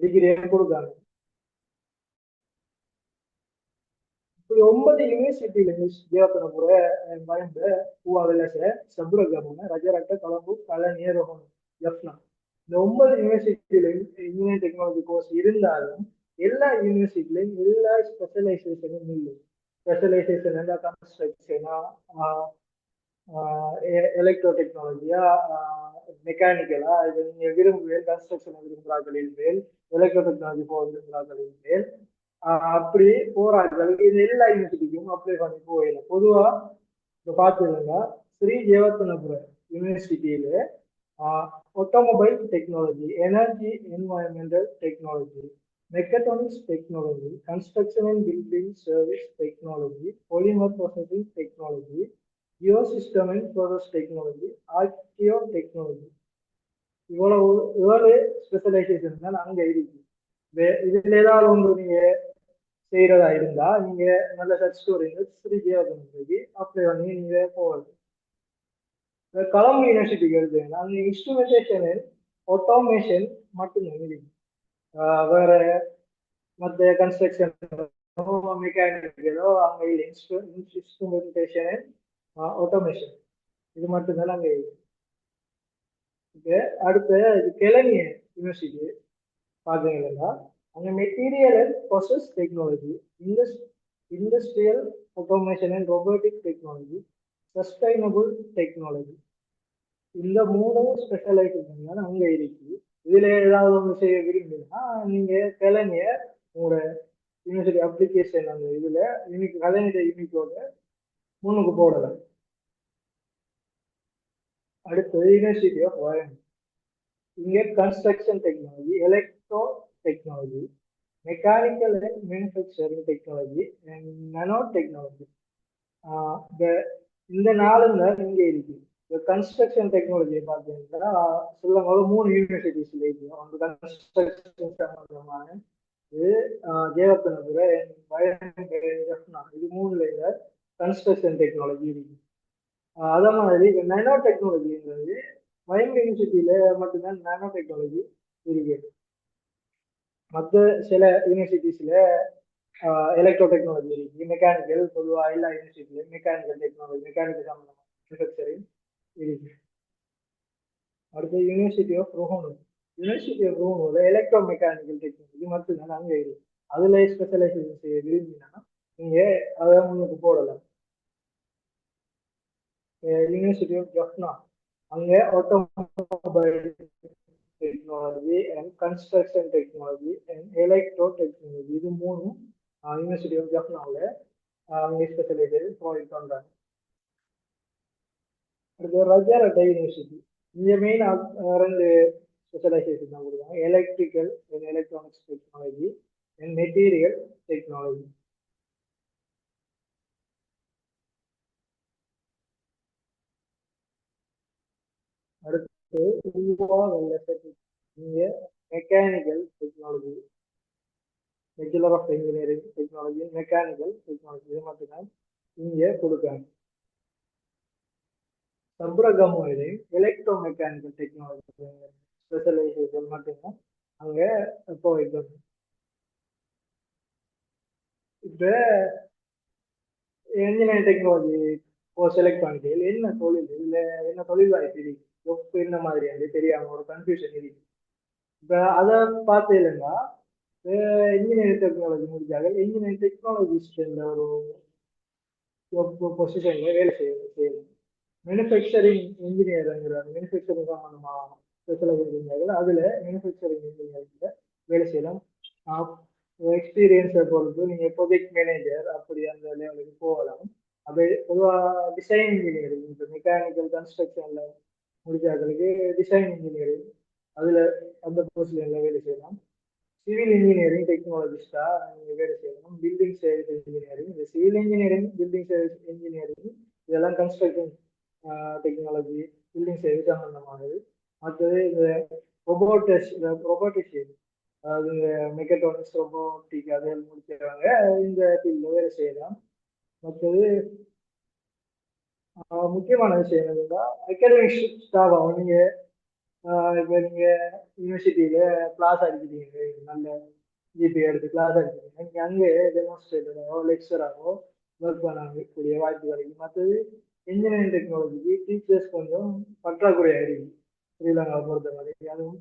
டிகிரியை கொடுக்காங்க. இப்படி 9 ಯೂನಿವರ್ಸಿಟಿಲಿ ದೇವತನಪುರ ಮಯಂಬ ಹೂವಾವೆಲ್ಲಸ ಸಬ್ರಗಮನ ರಜರಟ್ಟ கொழம்பு பழனி ரோஹன் ஜப்னா இந்த 9 யூனிவர்சிட்டியிலும் இன்ஜினியரிங் டெக்னாலஜி கோர்ஸ் இருந்தாலும் எல்லா யூனிவர்சிட்டிலையும் எல்லா ஸ்பெஷலைசேஷனும் இல்லை. ஸ்பெஷலைசேஷன் என்ன கன்ஸ்ட்ரக்ஷனா, எலக்ட்ரோ டெக்னாலஜியா, மெக்கானிக்கலா, இது நீங்க விரும்புவேன் கன்ஸ்ட்ரக்ஷன் விரும்புகிறார்களின் மேல், எலக்ட்ரோ டெக்னாலஜி போக விரும்புகிறார்களின் மேல் அப்படி போராட்கள் இது எல்லா யூனிவர்சிட்டிக்கும் அப்ளை பண்ணி போயிடல. பொதுவா இப்ப பாத்துருங்க, ஸ்ரீ ஜெயவர்த்தனபுர யூனிவர்சிட்டியில automobile technology, energy environmental technology, mechatronics technology, construction and building service technology, polymer processing technology, geo system and process technology, archaeo technology, இவ்வளவு 7 ஸ்பெஷலைசேஷன் தான் அங்க இருக்கு. இதுல ஏதாவது ஒன்று நீங்க செய்யறதா இருந்தா நீங்க நல்ல சர்ச் ஸ்டோரிங்க ஸ்ரீ ஜெயவர்தனபுரிக்கு அப்ளை பண்ணி நீங்க போகிறது. கொலம்பு யூனிவர்சிட்டிக்கு எழுதுங்கன்னா அங்க இன்ஸ்ட்ருமெண்டேஷன் ஆட்டோமேஷன் மட்டும்தான் இருக்கு. வேற மற்ற கன்ஸ்ட்ரக்ஷன் மெக்கானிக்கலோ அங்க இல்லை. இன்ஸ்ட்ருமெண்டேஷன் ஆட்டோமேஷன் இது மட்டும்தான் அங்க இருக்கு. அடுத்த கெலனிய யூனிவர்சிட்டி பாத்தீங்கன்னா அங்க material and process technology, industrial automation and robotic technology, sustainable technology, இந்த 3 ஸ்பெஷலைசேஷன் அங்க இருக்கு. இதுல ஏதாவது ஒன்று செய்ய விரும்பினா நீங்க கலைஞ உங்களோட யூனிவர்சிட்டி அப்ளிகேஷன் அந்த இதுல யூனிக் கலைஞர் யூனிக்கோட முன்னுக்கு போடலாம். அடுத்தது யூனிவர்சிட்டி ஆஃப் வயநாடு, இங்க construction technology, electro technology, mechanical and manufacturing technology and nano technology. இந்த 4 தான் இங்க இருக்கு. இந்த கன்ஸ்ட்ரக்ஷன் டெக்னாலஜியை பார்த்தீங்கன்னா சொல்லும் போது 3 யூனிவர்சிட்டிஸ்ல இருக்கு. அந்த கன்ஸ்ட்ரக்ஷன் சம்பந்தமான இது ஜெயவர்த்தனபுர இது 3ல கன்ஸ்ட்ரக்ஷன் டெக்னாலஜி இருக்கு. அதே மாதிரி நானோ டெக்னாலஜிங்கிறது வயநாடு யூனிவர்சிட்டியில மட்டும்தான் நானோ டெக்னாலஜி இருக்கு. மற்ற சில யூனிவர்சிட்டிஸ்ல எலக்ட்ரோ டெக்னாலஜி இருக்கு. மெக்கானிக்கல் பொதுவாக எல்லா யூனிவர்சிட்டிலையும் மெக்கானிக்கல் டெக்னாலஜி, மெக்கானிக்கல் சம்பந்தமான மேனுஃபேக்சரிங் இருக்கு. அடுத்து யூனிவர்சிட்டி ஆஃப் ரோஹனூர், யூனிவர்சிட்டி ஆஃப் ரோஹனூர்ல எலக்ட்ரோ மெக்கானிக்கல் டெக்னாலஜி மட்டும்தான் அங்கே இருக்கு. அதுல ஸ்பெஷலைசேஷன் செய்ய விரும்பினா நீங்க அதை முன்னுக்கு போடலாம். யூனிவர்சிட்டி ஆஃப் ஜஃப்னா அங்க automobile technology and construction technology and electro technology, இது 3 யூனிவர்சிட்டி ஆஃப் ஜஃப்னாவில் அவங்க ஸ்பெஷலைசேஷன் ப்ரொவைட் பண்றாங்க. அடுத்து ரஜாரட்டா யூனிவர்சிட்டி, இங்க மெயின் 2 ஸ்பெஷலைசேஷன் தான் கொடுக்குறாங்க, electrical and electronics technology and material technology. அடுத்து இங்க mechanical technology, bachelor of engineering technology, mechanical technology, இது மட்டும்தான் இங்க கொடுக்குறாங்க. சப்ரகமுவிலையும் எலக்ட்ரோ மெக்கானிக்கல் டெக்னாலஜி ஸ்பெஷலைசேஷன் மட்டும்தான் அங்க ப்ரொவைட் பண்ணும். இப்ப இன்ஜினியரிங் டெக்னாலஜி செலக்ட் பண்ணிட்டு என்ன தொழில் இல்ல என்ன தொழில் வாய்ப்பு இருக்கு, என்ன மாதிரி அது தெரியாம ஒரு கன்ஃபியூஷன் இருக்கு. இப்ப அதை பார்த்து இல்லைன்னா இன்ஜினியரிங் டெக்னாலஜி முடிச்சாங்க இன்ஜினியரிங் டெக்னாலஜிஸ்ட் ஒரு பொசிஷன்ல வேலை செய்யணும். மேனுஃபேக்சரிங் இன்ஜினியருங்கிறாங்க, மேனுஃபேக்சரிங் சம்பந்தமா ஸ்பெஷலைசேஷன் அதுல மேனுஃபேக்சரிங் இன்ஜினியரிங்ல வேலை செய்யலாம். எக்ஸ்பீரியன்ஸை பொறுத்து நீங்க ப்ரொஜெக்ட் மேனேஜர் அப்படி அந்த லெவலுக்கு போகலாம். அது பொதுவாக டிசைன் இன்ஜினியரிங், இப்போ மெக்கானிக்கல் கன்ஸ்ட்ரக்ஷன்ல முடிச்சாக்களுக்கு டிசைன் இன்ஜினியரிங் அதுல அந்த பொசிஷன்ல வேலை செய்யலாம். சிவில் இன்ஜினியரிங் டெக்னாலஜிஸ்டா நீங்க வேலை செய்யலாம். பில்டிங் சர்வீஸ் இன்ஜினியரிங், இந்த civil engineering, building service engineering இதெல்லாம் கன்ஸ்ட்ரக்ஷன் டெக்னாலஜி, பில்டிங் சர்வீஸ் சம்பந்தமானது. மற்றது இந்த ரொபோட்டிக்ஸ் அதாவது இந்த மெக்கட்ரானிக்ஸ் ரொபோட்டிக் அதை முடிக்கிறவங்க இந்த ஃபீல்டில் வேலை செய்யலாம். மற்றது முக்கியமான விஷயம் என்னதுன்னா அகாடமிக் ஸ்டாஃப் நீங்க இப்போ நீங்க யூனிவர்சிட்டியில கிளாஸ் அடிக்கிறீங்க, நல்ல ஜிபி எடுத்து கிளாஸ் அடிக்கிறீங்க, நீங்க அங்கே டெமோன்ஸ்ட்ரேட்டராகவோ லெக்சராகவோ ஒர்க் பண்ணக்கூடிய வாய்ப்பு கிடைக்கும். மற்றது இன்ஜினியரிங் டெக்னாலஜிக்கு டீச்சர்ஸ் கொஞ்சம் பற்றாக்குறையாக இருக்கு ஸ்ரீலங்காவை பொறுத்தவரை. அதுவும்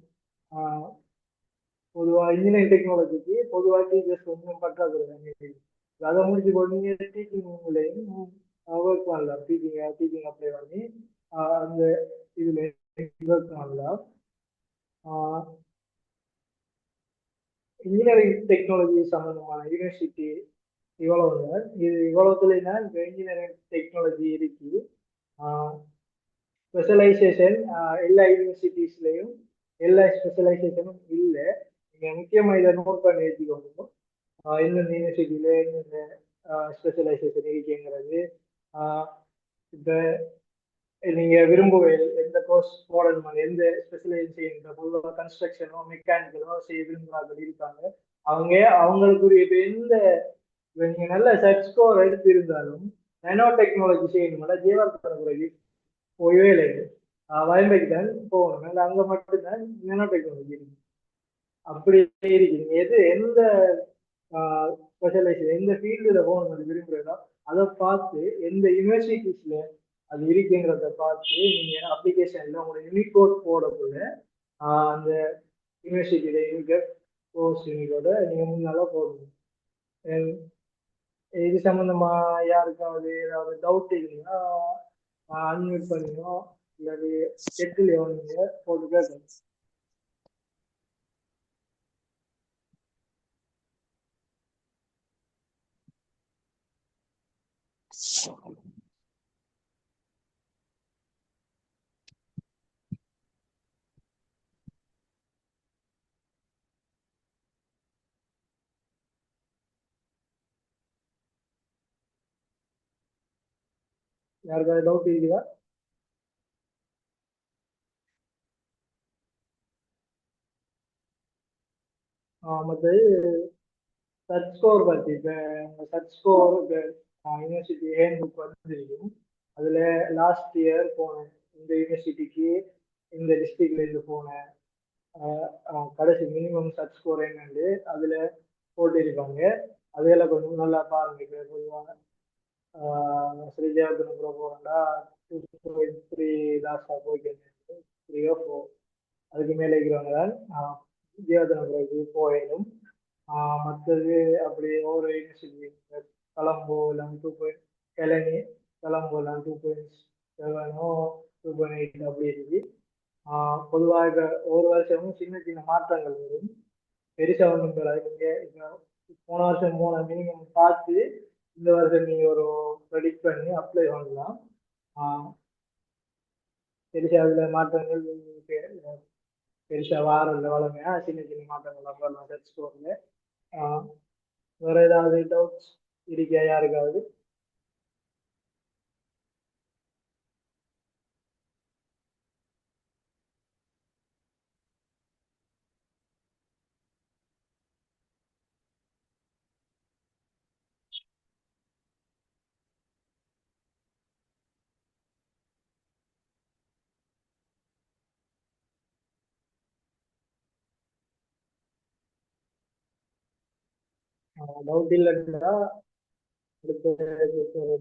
பொதுவாக இன்ஜினியரிங் டெக்னாலஜிக்கு பொதுவாக டீச்சர்ஸ் கொஞ்சம் பற்றாக்குறையாக இருக்கு. அதை முடிச்சு போட்டு நீங்க டீச்சிங்லையும் ஒர்க் பண்ணலாம். டீச்சிங் அப்ளை பண்ணி அந்த இதுல ஒர்க் பண்ணலாம். இன்ஜினியரிங் டெக்னாலஜி சம்பந்தமான யூனிவர்சிட்டி இவ்வளவு இது இவ்வளவுல தான் இந்த இன்ஜினியரிங் டெக்னாலஜி இருக்கு. ஸ்பெஷலைசேஷன் எல்லா யூனிவர்சிட்டிஸ்லயும் எல்லா ஸ்பெஷலைசேஷனும் இல்லை. நீங்க முக்கியமா இதை நோட் பண்ணி வச்சுக்கோங்க. எந்தெந்த யூனிவர்சிட்டியில எந்தெந்த ஸ்பெஷலைசேஷன் இருக்குங்கிறது. இப்ப நீங்க விரும்புவீங்க எந்த கோர்ஸ் போடணுமா, எந்த ஸ்பெஷலைசேஷன் பொதுவாக கன்ஸ்ட்ரக்ஷனோ மெக்கானிக்கலோ செய்ய விரும்புகிறார்கள் இருக்காங்க. அவங்க அவங்களுக்குரிய இப்ப எந்த இப்ப நீங்க நல்ல சர்ச் ஸ்கோர் எடுத்து இருந்தாலும் நானோ டெக்னாலஜி செய்யணும்னா ஜீவார்த்தனகுறைக்கு போயவே இல்லை. வயம்பைக்கு தான் போகணும். இல்லை அங்க மட்டும்தான் நானோ டெக்னாலஜி இருக்கு. அப்படி இருக்கு. நீங்க எது எந்த ஸ்பெஷலைசேஷன் எந்த ஃபீல்டுல போகணும் விரும்புகிறதோ அதை பார்த்து எந்த யூனிவர்சிட்டிஸ்ல அது இருக்குங்கிறத பார்த்து நீங்க அப்ளிகேஷன்ல உங்களோட யூனிகோட் போடக்குள்ள அந்த யூனிவர்சிட்டியில இருக்க கோர்ஸ் யூனிகோட நீங்க முன்னால போடணும். இது சம்பந்தமா யாருக்காவது ஏதாவது டவுட் இருக்குன்னா அன்மியூட் பண்ணியோ இல்லாட்டி செட்டிலையோ நீங்க போட்டு கேட்கணும். யாருக்காவது டவுட் இருக்குதா? மற்றது சர்ச் ஸ்கோர் பத்தி இப்ப உங்க search score university handbook வந்துருக்கும். அதுல லாஸ்ட் இயர் போனேன் இந்த யூனிவர்சிட்டிக்கு, இந்த டிஸ்ட்ரிக்ட்ல இருந்து போனேன், கடைசி மினிமம் சர்ச் ஸ்கோர் என்னன்னு அதுல போட்டிருப்பாங்க. அதையெல்லாம் கொஞ்சம் நல்லா பாருங்க. இப்போ பொதுவாக ஸ்ரீஜாவத்தினபுரம் போறேன்டா 2.3 லாஸ்டா போய்க்கிறேன், 3 or 4 அதுக்கு மேலே இருக்கிறவங்க தான் ஜீவத்தினபுரத்துக்கு போயிடும். மற்றது அப்படி ஒரு யூனிவர்சிட்டி கொலம்போ எல்லாம் 2. கெலனி கொலம்போ எல்லாம் 2.7 2.8 அப்படி இருக்கு. பொதுவாக ஒரு வருஷமும் சின்ன சின்ன மாற்றங்கள் வரும். பெருசா ஒன்றும் பெறாது. நீங்க இப்போ போன வருஷம் போன மினிமம் பார்த்து இந்த வருஷம் நீங்க ஒரு ப்ரெடிக்ட் பண்ணி அப்ளை பண்ணலாம். பெருசா அதுல மாற்றங்கள் பெருசா வாரம் இல்லை வளமையா சின்ன சின்ன மாற்றங்கள் வரலாம் சர்ச் ஸ்கோர்ல. வேற ஏதாவது டவுட்ஸ் இருக்கா யாருக்காவது? டவுட் இல்லைன்னா அடுத்த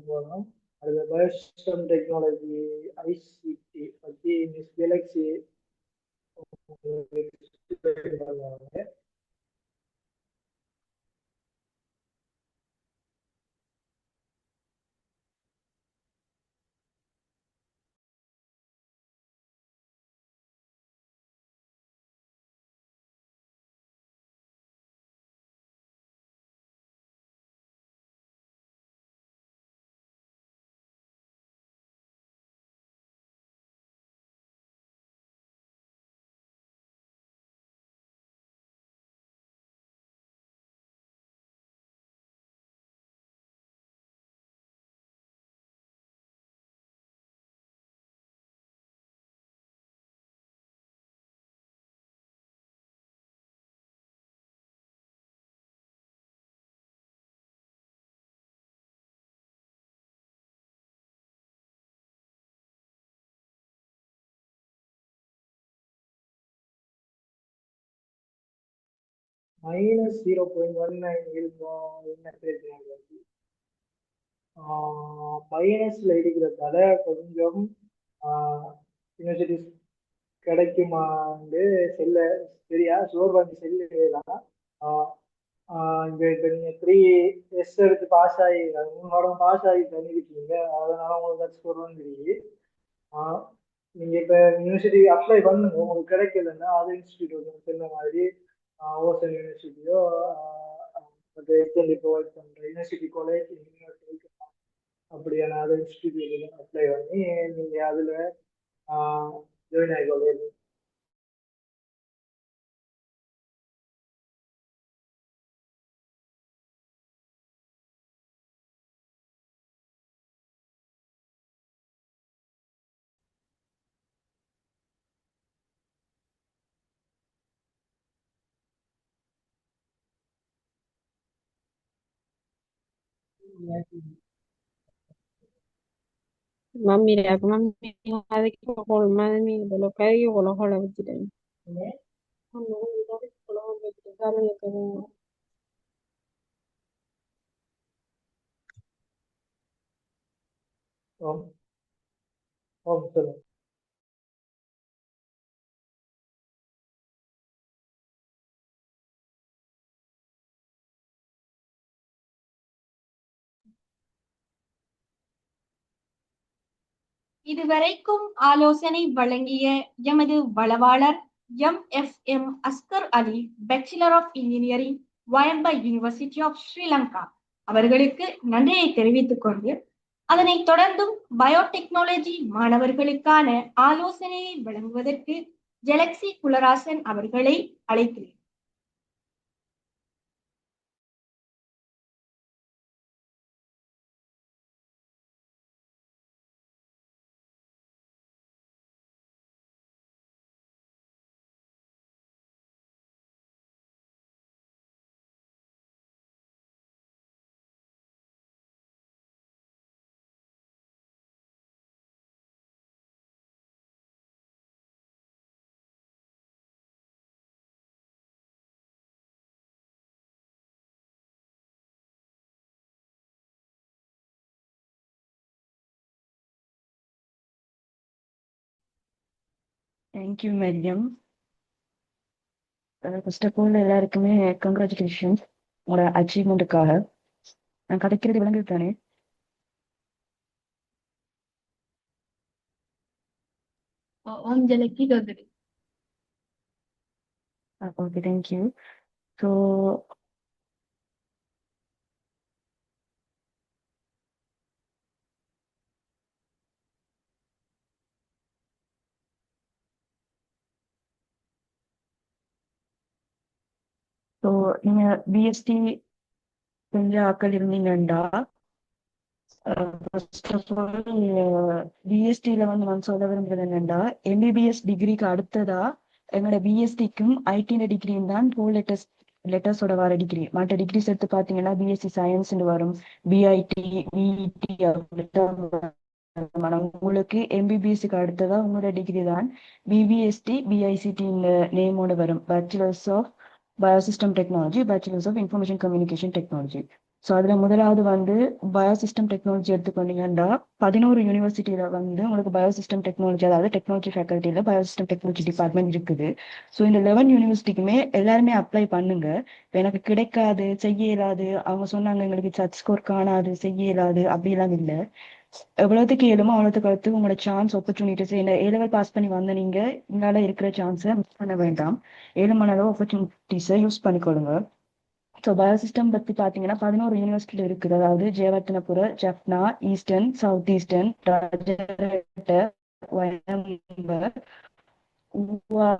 போகலாம். அடுத்த பயோசிஸ்டம் டெக்னாலஜி ஐசிடி பற்றி மிஸ் கேலக்ஸி -0.19 இருந்தோம். என்ன பிரச்சனை? மைனஸ்ல இருக்கிறதால கொஞ்சம் யூனிவர்சிட்டிஸ் கிடைக்குமான்னு செல்ல சரியா ஷுவர் பண்ணி செல்லாம். இந்த இப்போ நீங்கள் 3 எடுத்து பாஸ் ஆகி 3 பாஸ் ஆகி பண்ணிருக்கீங்க, அதனால உங்களுக்கு அது ஸ்கோர் வந்துருக்கு. நீங்கள் இப்போ யூனிவர்சிட்டி அப்ளை பண்ணுங்க, உங்களுக்கு கிடைக்கலன்னா அது இன்ஸ்டியூட் வந்து சொன்ன மாதிரி ஓசன் யூனிவர்சிட்டியோ மற்ற எக்ஸ்டென்ட் ப்ரொவைட் பண்ணுற யூனிவர்சிட்டி காலேஜ் யூனிவர்சிட்டி அப்படியான அது இன்ஸ்டியூட் அப்ளை பண்ணி நீங்கள் அதில் join ஆகிக்கொள்ள. Mami, aku mami ada que por mami lo que hay o lo jola vestido. No, no, lo vestido ya como ஓம் ஓம் சொல்லுங்க. இதுவரைக்கும் ஆலோசனை வழங்கிய எமது வளவாளர் M Askar Ali, bachelor of engineering, Wayamba university of Sri Lanka அவர்களுக்கு நன்றியை தெரிவித்துக் கொண்டு, அதனைத் தொடர்ந்தும் பயோடெக்னாலஜி மாணவர்களுக்கான ஆலோசனையை வழங்குவதற்கு ஜெலக்ஸி குலராசன் அவர்களை அழைக்கிறேன். Thank you Mariyam. First of all எல்லாருக்குமே கங்க்ராச்சுலேஷன்ஸ் உங்களோட அச்சீவ்மெண்ட்டுக்காக. நான் கிடைக்கிறது விளங்குது தானே? ஜெலக்கி கதிரி. Okay, thank you. ஸோ ஸோ நீங்கள் பிஎஸ்டி செஞ்ச ஆக்கள் இருந்தீங்கண்டா, ஃபர்ஸ்ட் ஆஃப் ஆல் பிஎஸ்டியில் வந்து நான் சொல்ல விரும்புறது என்னென்னா, எம்பிபிஎஸ் டிகிரிக்கு அடுத்ததா எங்களோட பிஎஸ்டிக்கும் ஐடின டிகிரியும் தான் ஃபோர் லெட்டர்ஸோட வர டிகிரி. மற்ற டிகிரிஸ் எடுத்து பார்த்தீங்கன்னா பிஎஸ்சி சயின்ஸ்ன்னு வரும், பிஐடி, விஇடி. உங்களுக்கு எம்பிபிஎஸ்க்கு அடுத்ததா உங்களோட டிகிரி தான் பிபிஎஸ்டி, பிஐசிடி இந்த நேமோட வரும். Bachelors of biosystem technology, bachelors of information communication technology. So அதில் முதலாவது வந்து பயோசிஸ்டம் டெக்னாலஜி எடுத்துக்கொண்டீங்கன்னா 11 யூனிவர்சிட்டியில வந்து உங்களுக்கு பயோசிஸ்டம் டெக்னாலஜி, அதாவது டெக்னாலஜி ஃபேக்கல்ட்டியில் பயோசிஸ்டம் டெக்னாலஜி டிபார்ட்மெண்ட் இருக்குது. ஸோ இந்த 11 யூனிவர்சிட்டிக்குமே எல்லாருமே அப்ளை பண்ணுங்க. இப்போ எனக்கு கிடைக்காது, செய்ய இயலாது, அவங்க சொன்னாங்க எங்களுக்கு சர்ச் ஸ்கோர் காணாது, செய்ய இயலாது அப்படிலாம் இல்லை. எவ்வளோத்துக்கு இயலுமோ அவ்வளோத்துக்கு அடுத்து உங்களோட சான்ஸ் ஆப்பர்ச்சுனிட்டிஸ் இந்த ஏ-லெவல் பாஸ் பண்ணி வந்த நீங்க இங்கால இருக்கிற சான்ஸை மிஸ் பண்ண வேண்டாம். 7 மணி அளவு ஆப்பர்ச்சுனிட்டிஸை யூஸ் பண்ணிக்கொள்ளுங்க. ஸோ பயோசிஸ்டம் பற்றி பார்த்தீங்கன்னா 11 யூனிவர்சிட்டியில் இருக்குது. அதாவது Jayewardenepura, Jaffna, Eastern, South Eastern, Rajarata, Wayamba, Uva,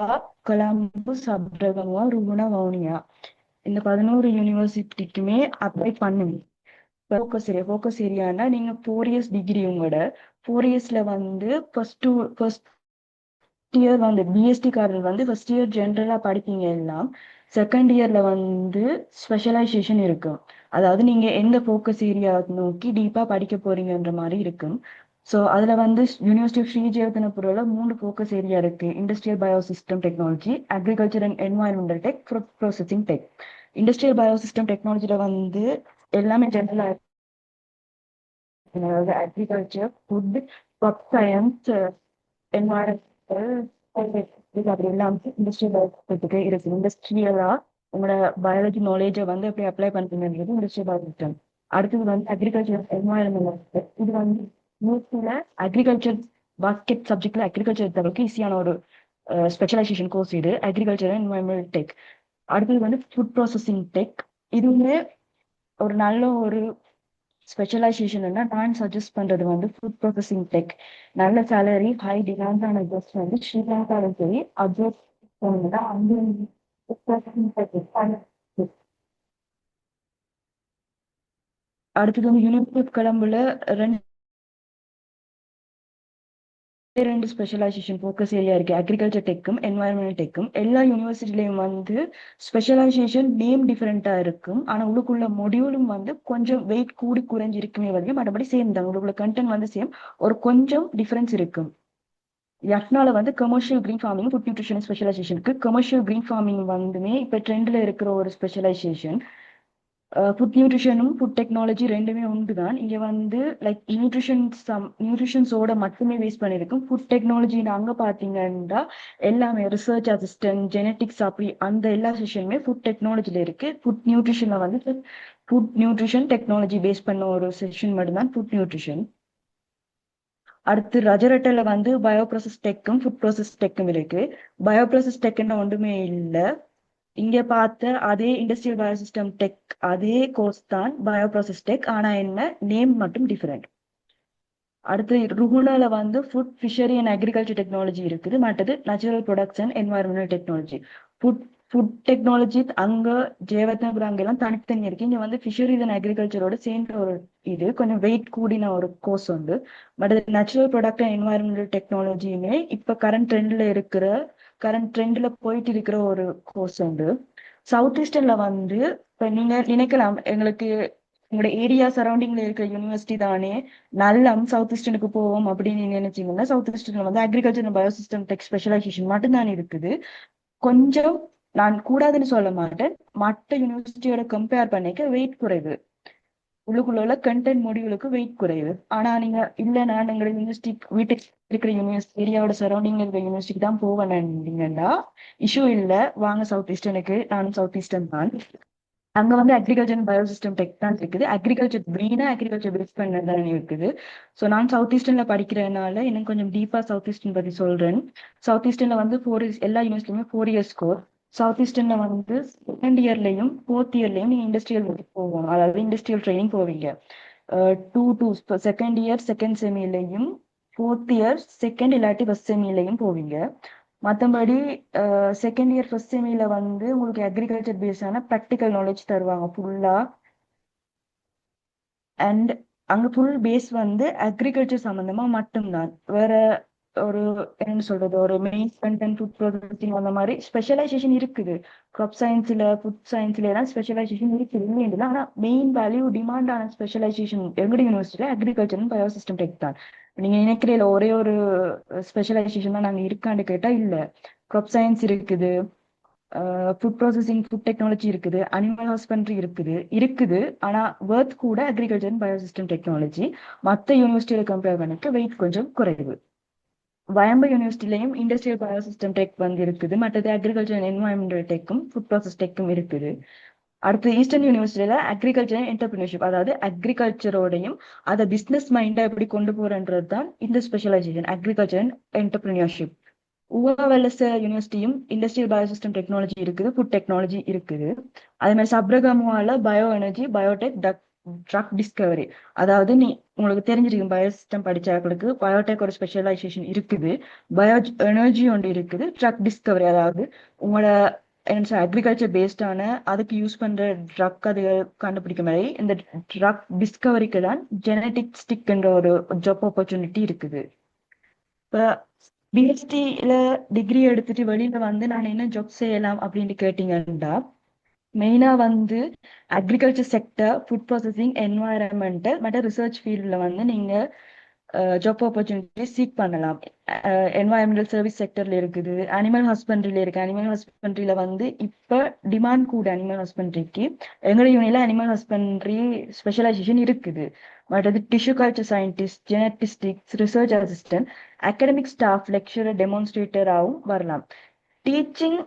Colombo, Sabaragamuwa, ருகுண, Vavuniya. இந்த 11 யூனிவர்சிட்டிக்குமே அப்ளை பண்ணுங்க. ஃபோக்கஸ் ஏரியானா நீங்க 4 இயர்ஸ் டிகிரி, உங்களோட 4 இயர்ஸ்ல வந்து ஃபர்ஸ்ட் இயர் வந்து பிஎஸ்டி காரர் வந்து ஃபர்ஸ்ட் இயர் ஜென்ரலா படிப்பீங்க எல்லாம். செகண்ட் இயர்ல வந்து ஸ்பெஷலைசேஷன் இருக்கும். அதாவது நீங்க எந்த ஃபோக்கஸ் ஏரியா நோக்கி டீப்பா படிக்க போறீங்கன்ற மாதிரி இருக்கும். ஸோ அதில் வந்து யூனிவர்சிட்டி ஆஃப் ஸ்ரீஜெயவர்தனபுரில் 3 ஃபோக்கஸ் ஏரியா இருக்கு. Industrial biosystem technology, agriculture and environmental tech, food processing tech. Industrial biosystem டெக்னாலஜியில் வந்து எல்லாமே ஜென்ரலாக அதாவது agriculture, food, crop science, environmental அப்படி எல்லாமே இண்டஸ்ட்ரியல் பயோசிஸ்டத்துக்கு இருக்கு. இண்டஸ்ட்ரியலா உங்களோட பயாலஜி நாலேஜை வந்து எப்படி அப்ளை பண்ணுறதுன்றது இண்டஸ்ட்ரியல் பயோசிஸ்டம். அடுத்தது வந்து அக்ரிகல்ச்சர் என்வாயரன்மெண்டல், இது வந்து மோஸ்ட்ல அக்ரிகல்ச்சர் பாஸ்கெட் சப்ஜெக்ட்ல அக்ரிகல்ச்சர் எடுத்தவங்களுக்கு ஈஸியான ஒரு ஸ்பெஷலைசேஷன் கோர்ஸ் இது அக்ரிகல்ச்சர் என்வாயன்மெண்டல் டெக். அடுத்தது வந்து ஃபுட் ப்ராசஸிங் டெக். இதுவுமே ஒரு நல்ல ஒரு ஸ்பெஷலைசேஷன் நான் சஜஸ்ட் பண்றது வந்து ஃபுட் ப்ராசஸிங் டெக். நல்ல சேலரி, ஹை டிமாண்டான ஜாப்ஸ் வந்து ஸ்ரீலங்கால சரி அப்ரோட் போனீங்கன்னா அங்கே அடுத்தது வந்து யூனிவர்சிட்டி ஆஃப் கொலம்புல ரெண்டு ஸ்பெஷலைசேஷன் ஃபோக்கஸ் ஏரியா இருக்கு, அக்ரிகல்ச்சர் டெக்கும் என்வாயர்மெண்டல் டெக்கும். எல்லா யூனிவர்சிட்டிலையும் வந்து ஸ்பெஷலைசேஷன் நேம் டிஃபரெண்டா இருக்கும், ஆனா உள்ளுக்குள்ள மொடியூலும் வந்து கொஞ்சம் வெயிட் கூடி குறைஞ்சி இருக்குமே வரைக்கும் மற்றபடி சேம் தான். உள்ளுக்குள்ள கண்டென்ட் வந்து சேம், ஒரு கொஞ்சம் டிஃபரன்ஸ் இருக்கும். யஃப்னால வந்து commercial green farming, food nutrition ஸ்பெஷலைசேஷனுக்கு. கமர்ஷியல் கிரீன் ஃபார்மிங் வந்துமே இப்போ ட்ரெண்ட்ல இருக்கிற ஒரு ஸ்பெஷலைசேஷன். ஃபுட் நியூட்ரிஷனும் ஃபுட் டெக்னாலஜி ரெண்டுமே உண்டு தான். இங்கே வந்து லைக் நியூட்ரிஷன்ஸோட மட்டுமே வேஸ்ட் பண்ணியிருக்கும். ஃபுட் டெக்னாலஜின்னு அங்கே பார்த்தீங்கன்னா எல்லாமே ரிசர்ச் அசிஸ்டன்ட், ஜெனட்டிக்ஸ் அப்படி அந்த எல்லா செஷனுமே ஃபுட் டெக்னாலஜியில் இருக்கு. ஃபுட் நியூட்ரிஷனில் வந்து ஃபுட் நியூட்ரிஷன் டெக்னாலஜி பேஸ் பண்ண ஒரு செஷன் மட்டும்தான் ஃபுட் நியூட்ரிஷன். அடுத்து ரஜரட்டல வந்து பயோப்ராசஸ் டெக்கும் ஃபுட் ப்ராசஸ் டெக்கும் இருக்கு. பயோப்ராசஸ் டெக்குன்னு ஒன்றுமே இல்லை. இங்க பார்த்த அதே இண்டஸ்ட்ரியல் பயோசிஸ்டம் டெக் அதே கோர்ஸ் தான் பயோப்ராசஸ் டெக், ஆனா என்ன நேம் மட்டும் டிஃபரெண்ட். அடுத்து ருகுணால வந்து food fishery and agriculture technology இருக்குது. மற்றது natural products and environmental technology. Food technology அங்க ஜெயவர்தனபுரம் அங்கெல்லாம் தனித்தனி இருக்கு. இங்க வந்து ஃபிஷரிஸ் அண்ட் அக்ரிகல்ச்சரோட சேர்ந்த ஒரு இது கொஞ்சம் வெயிட் கூடின ஒரு கோர்ஸ் உண்டு. But natural product and environmental டெக்னாலஜியுமே இப்ப கரண்ட் ட்ரெண்ட்ல போயிட்டு இருக்கிற ஒரு கோர்ஸ் உண்டு. சவுத் ஈஸ்டர்ன்ல வந்து இப்ப நீங்க நினைக்கலாம் எங்களுக்கு உங்களோட ஏரியா சரௌண்டிங்ல இருக்கிற யூனிவர்சிட்டி தானே நல்லம் சவுத் ஈஸ்டர்னுக்கு போவோம் அப்படின்னு நீங்க நினைச்சீங்கன்னா, சவுத் ஈஸ்டர்ன்ல வந்து agriculture and biosystem tech specialization மட்டும்தான் இருக்குது. கொஞ்சம் நான் கூடாதுன்னு சொல்ல மாட்டேன், மற்ற யூனிவர்சிட்டியோட கம்பேர் பண்ணிக்க வெயிட் குறைவு, உள்ளுக்குள்ள கண்டென்ட் மொடியூலுக்கு வெயிட் குறைவு. ஆனா நீங்க இல்ல நான் எங்களோட யூனிவர்சிட்டி வீட்டுக்கு இருக்கிற யூனிவர்சிட்டி ஏரியாவோட சரௌண்டிங்ல இருக்கிற யூனிவர்சிட்டிக்கு தான் போவேன்னா இஷ்யூ இல்லை, வாங்க சவுத் ஈஸ்டர்னுக்கு. நானும் சவுத் ஈஸ்டர்ன் தான். அங்க வந்து அக்ரிகல்ச்சர் அண்ட் பயோசிஸ்டம் டெக் தான் இருக்குது. அக்ரிகல்ச்சர் மெயினா அக்ரிகல்ச்சர் பேஸ் பண்ணது தானே இருக்குது. ஸோ நான் சவுத் ஈஸ்டர்ன்ல படிக்கிறதுனால இன்னும் கொஞ்சம் டீப்பா சவுத் ஈஸ்டர்ன் பத்தி சொல்றேன். சவுத் ஈஸ்டர்ன்ல வந்து 4 years எல்லா யூனிவர்சிட்டியுமே 4 years கோர்ஸ். சவுத் ஈஸ்டர்ன்ல வந்து செகண்ட் இயர்லயும் 4th இயர்லயும் நீங்க இண்டஸ்ட்ரியல் போவோம், அதாவது இண்டஸ்ட்ரியல் ட்ரைனிங் போவீங்க. 2 செகண்ட் இயர் செகண்ட் செமிலையும் 4th இயர் செகண்ட் இல்லாட்டி ஃபர்ஸ்ட் செமிலையும் போவீங்க. மற்றபடி செகண்ட் இயர் ஃபர்ஸ்ட் செமில வந்து உங்களுக்கு அக்ரிகல்ச்சர் பேஸான ப்ராக்டிக்கல் நாலேஜ் தருவாங்க ஃபுல்லா. அண்ட் அங்க ஃபுல் பேஸ் வந்து அக்ரிகல்ச்சர் சம்பந்தமா மட்டும்தான். வேற ஒரு என்ன சொல்றது, ஒரு மெயின் கண்டென்ட் ஃபுட் ப்ராசஸிங் அந்த மாதிரி ஸ்பெஷலைசேஷன் இருக்குது. கிராப் சயின்ஸ்ல ஃபுட் சயின்ஸ்ல எல்லாம் ஸ்பெஷலைசேஷன் இருக்குது இல்லை. ஆனா மெயின் வேல்யூ டிமாண்டான ஸ்பெஷலைசேஷன் எங்கட யூனிவர்சிட்டியில அக்ரிகல்ச்சர் அண்ட் பயோசிஸ்டம் டெக் தான். நீங்க நினைக்கிறீங்களா ஒரே ஒரு ஸ்பெஷலைசேஷன் தான் நாங்க இருக்கான்னு கேட்டா இல்ல. கிராப் சயின்ஸ் இருக்குது, ஃபுட் ப்ராசஸிங் ஃபுட் டெக்னாலஜி இருக்குது, அனிமல் ஹஸ்பண்ட்ரி இருக்குது. ஆனா ஒர்த் கூட அக்ரிகல்ச்சர் அண்ட் பயோசிஸ்டம் டெக்னாலஜி மற்ற யூனிவர்சிட்டியில கம்பேர் பண்ணிக்க வெயிட் கொஞ்சம் குறைவு. வயம்பு யூனிவர்சிட்டிலையும் இண்டஸ்ட்ரியல் பயோசிஸ்டம் டெக் வந்து இருக்குது. மற்றது அக்ரிகல்ச்சர் அண்ட் என்வாயன்மெண்டல் டெக்கும் ஃபுட் ப்ராசஸ் டெக்கும் இருக்குது. அடுத்து ஈஸ்டர்ன் யூனிவர்சிட்டியில அக்ரிகல்ச்சர் அண்ட் என்டர்பிரினர்ஷிப், அதாவது அக்ரிகல்ச்சரோடையும் அதை பிசினஸ் மைண்டா எப்படி கொண்டு போறன்றது தான் இந்த specialization agriculture and entrepreneurship. Uva Wellassa யூனிவர்சிட்டியும் இண்டஸ்ட்ரியல் பயோசிஸ்டம் டெக்னாலஜி இருக்குது, ஃபுட் டெக்னாலஜி இருக்குது. அதே மாதிரி சப்ரகமுவால bio energy, biotech, drug discovery. அதாவது உங்களுக்கு தெரிஞ்சிருக்கும் பயோசிஸ்டம் படிச்சவங்களுக்கு பயோடெக் ஒரு ஸ்பெஷலைசேஷன் இருக்குது, பயோ எனர்ஜி ஒன்று இருக்குது, ட்ரக் டிஸ்கவரி அதாவது உங்களோட அக்ரிகல்ச்சர் பேஸ்டான அதுக்கு யூஸ் பண்ற ட்ரக் அது கண்டுபிடிக்க மாதிரி இந்த ட்ரக் டிஸ்கவரிக்கு தான் ஜெனட்டிக் ஸ்டிக் என்ற ஒரு ஜாப் ஆப்பர்ச்சுனிட்டி இருக்குது. இப்போ பிஹெச்டியில டிகிரி எடுத்துட்டு வெளியில வந்து நான் என்ன ஜாப் செய்யலாம் அப்படின்னு கேட்டீங்கன்னா, மெயினா வந்து agriculture sector, food processing, environmental மற்றும் ரிசர்ச் ஃபீல்டில் வந்து நீங்க ஜாப் ஆப்பர்ச்சுனிட்டி சீக் பண்ணலாம். என்வாயன்மெண்டல் சர்வீஸ் செக்டர்ல இருக்குது, அனிமல் ஹஸ்பண்ட்ரில இருக்கு. அனிமல் ஹஸ்பண்ட்ரில வந்து இப்ப டிமாண்ட் கூட அனிமல் ஹஸ்பண்ட்ரிக்கு எங்களோட யூனியன்ல அனிமல் ஹஸ்பண்ட்ரி ஸ்பெஷலைசேஷன் இருக்குது. பட் அது tissue culture scientist, geneticists, research assistant, academic staff, lecturer, டெமான்ஸ்ட்ரேட்டராகவும் வரலாம். டீச்சிங்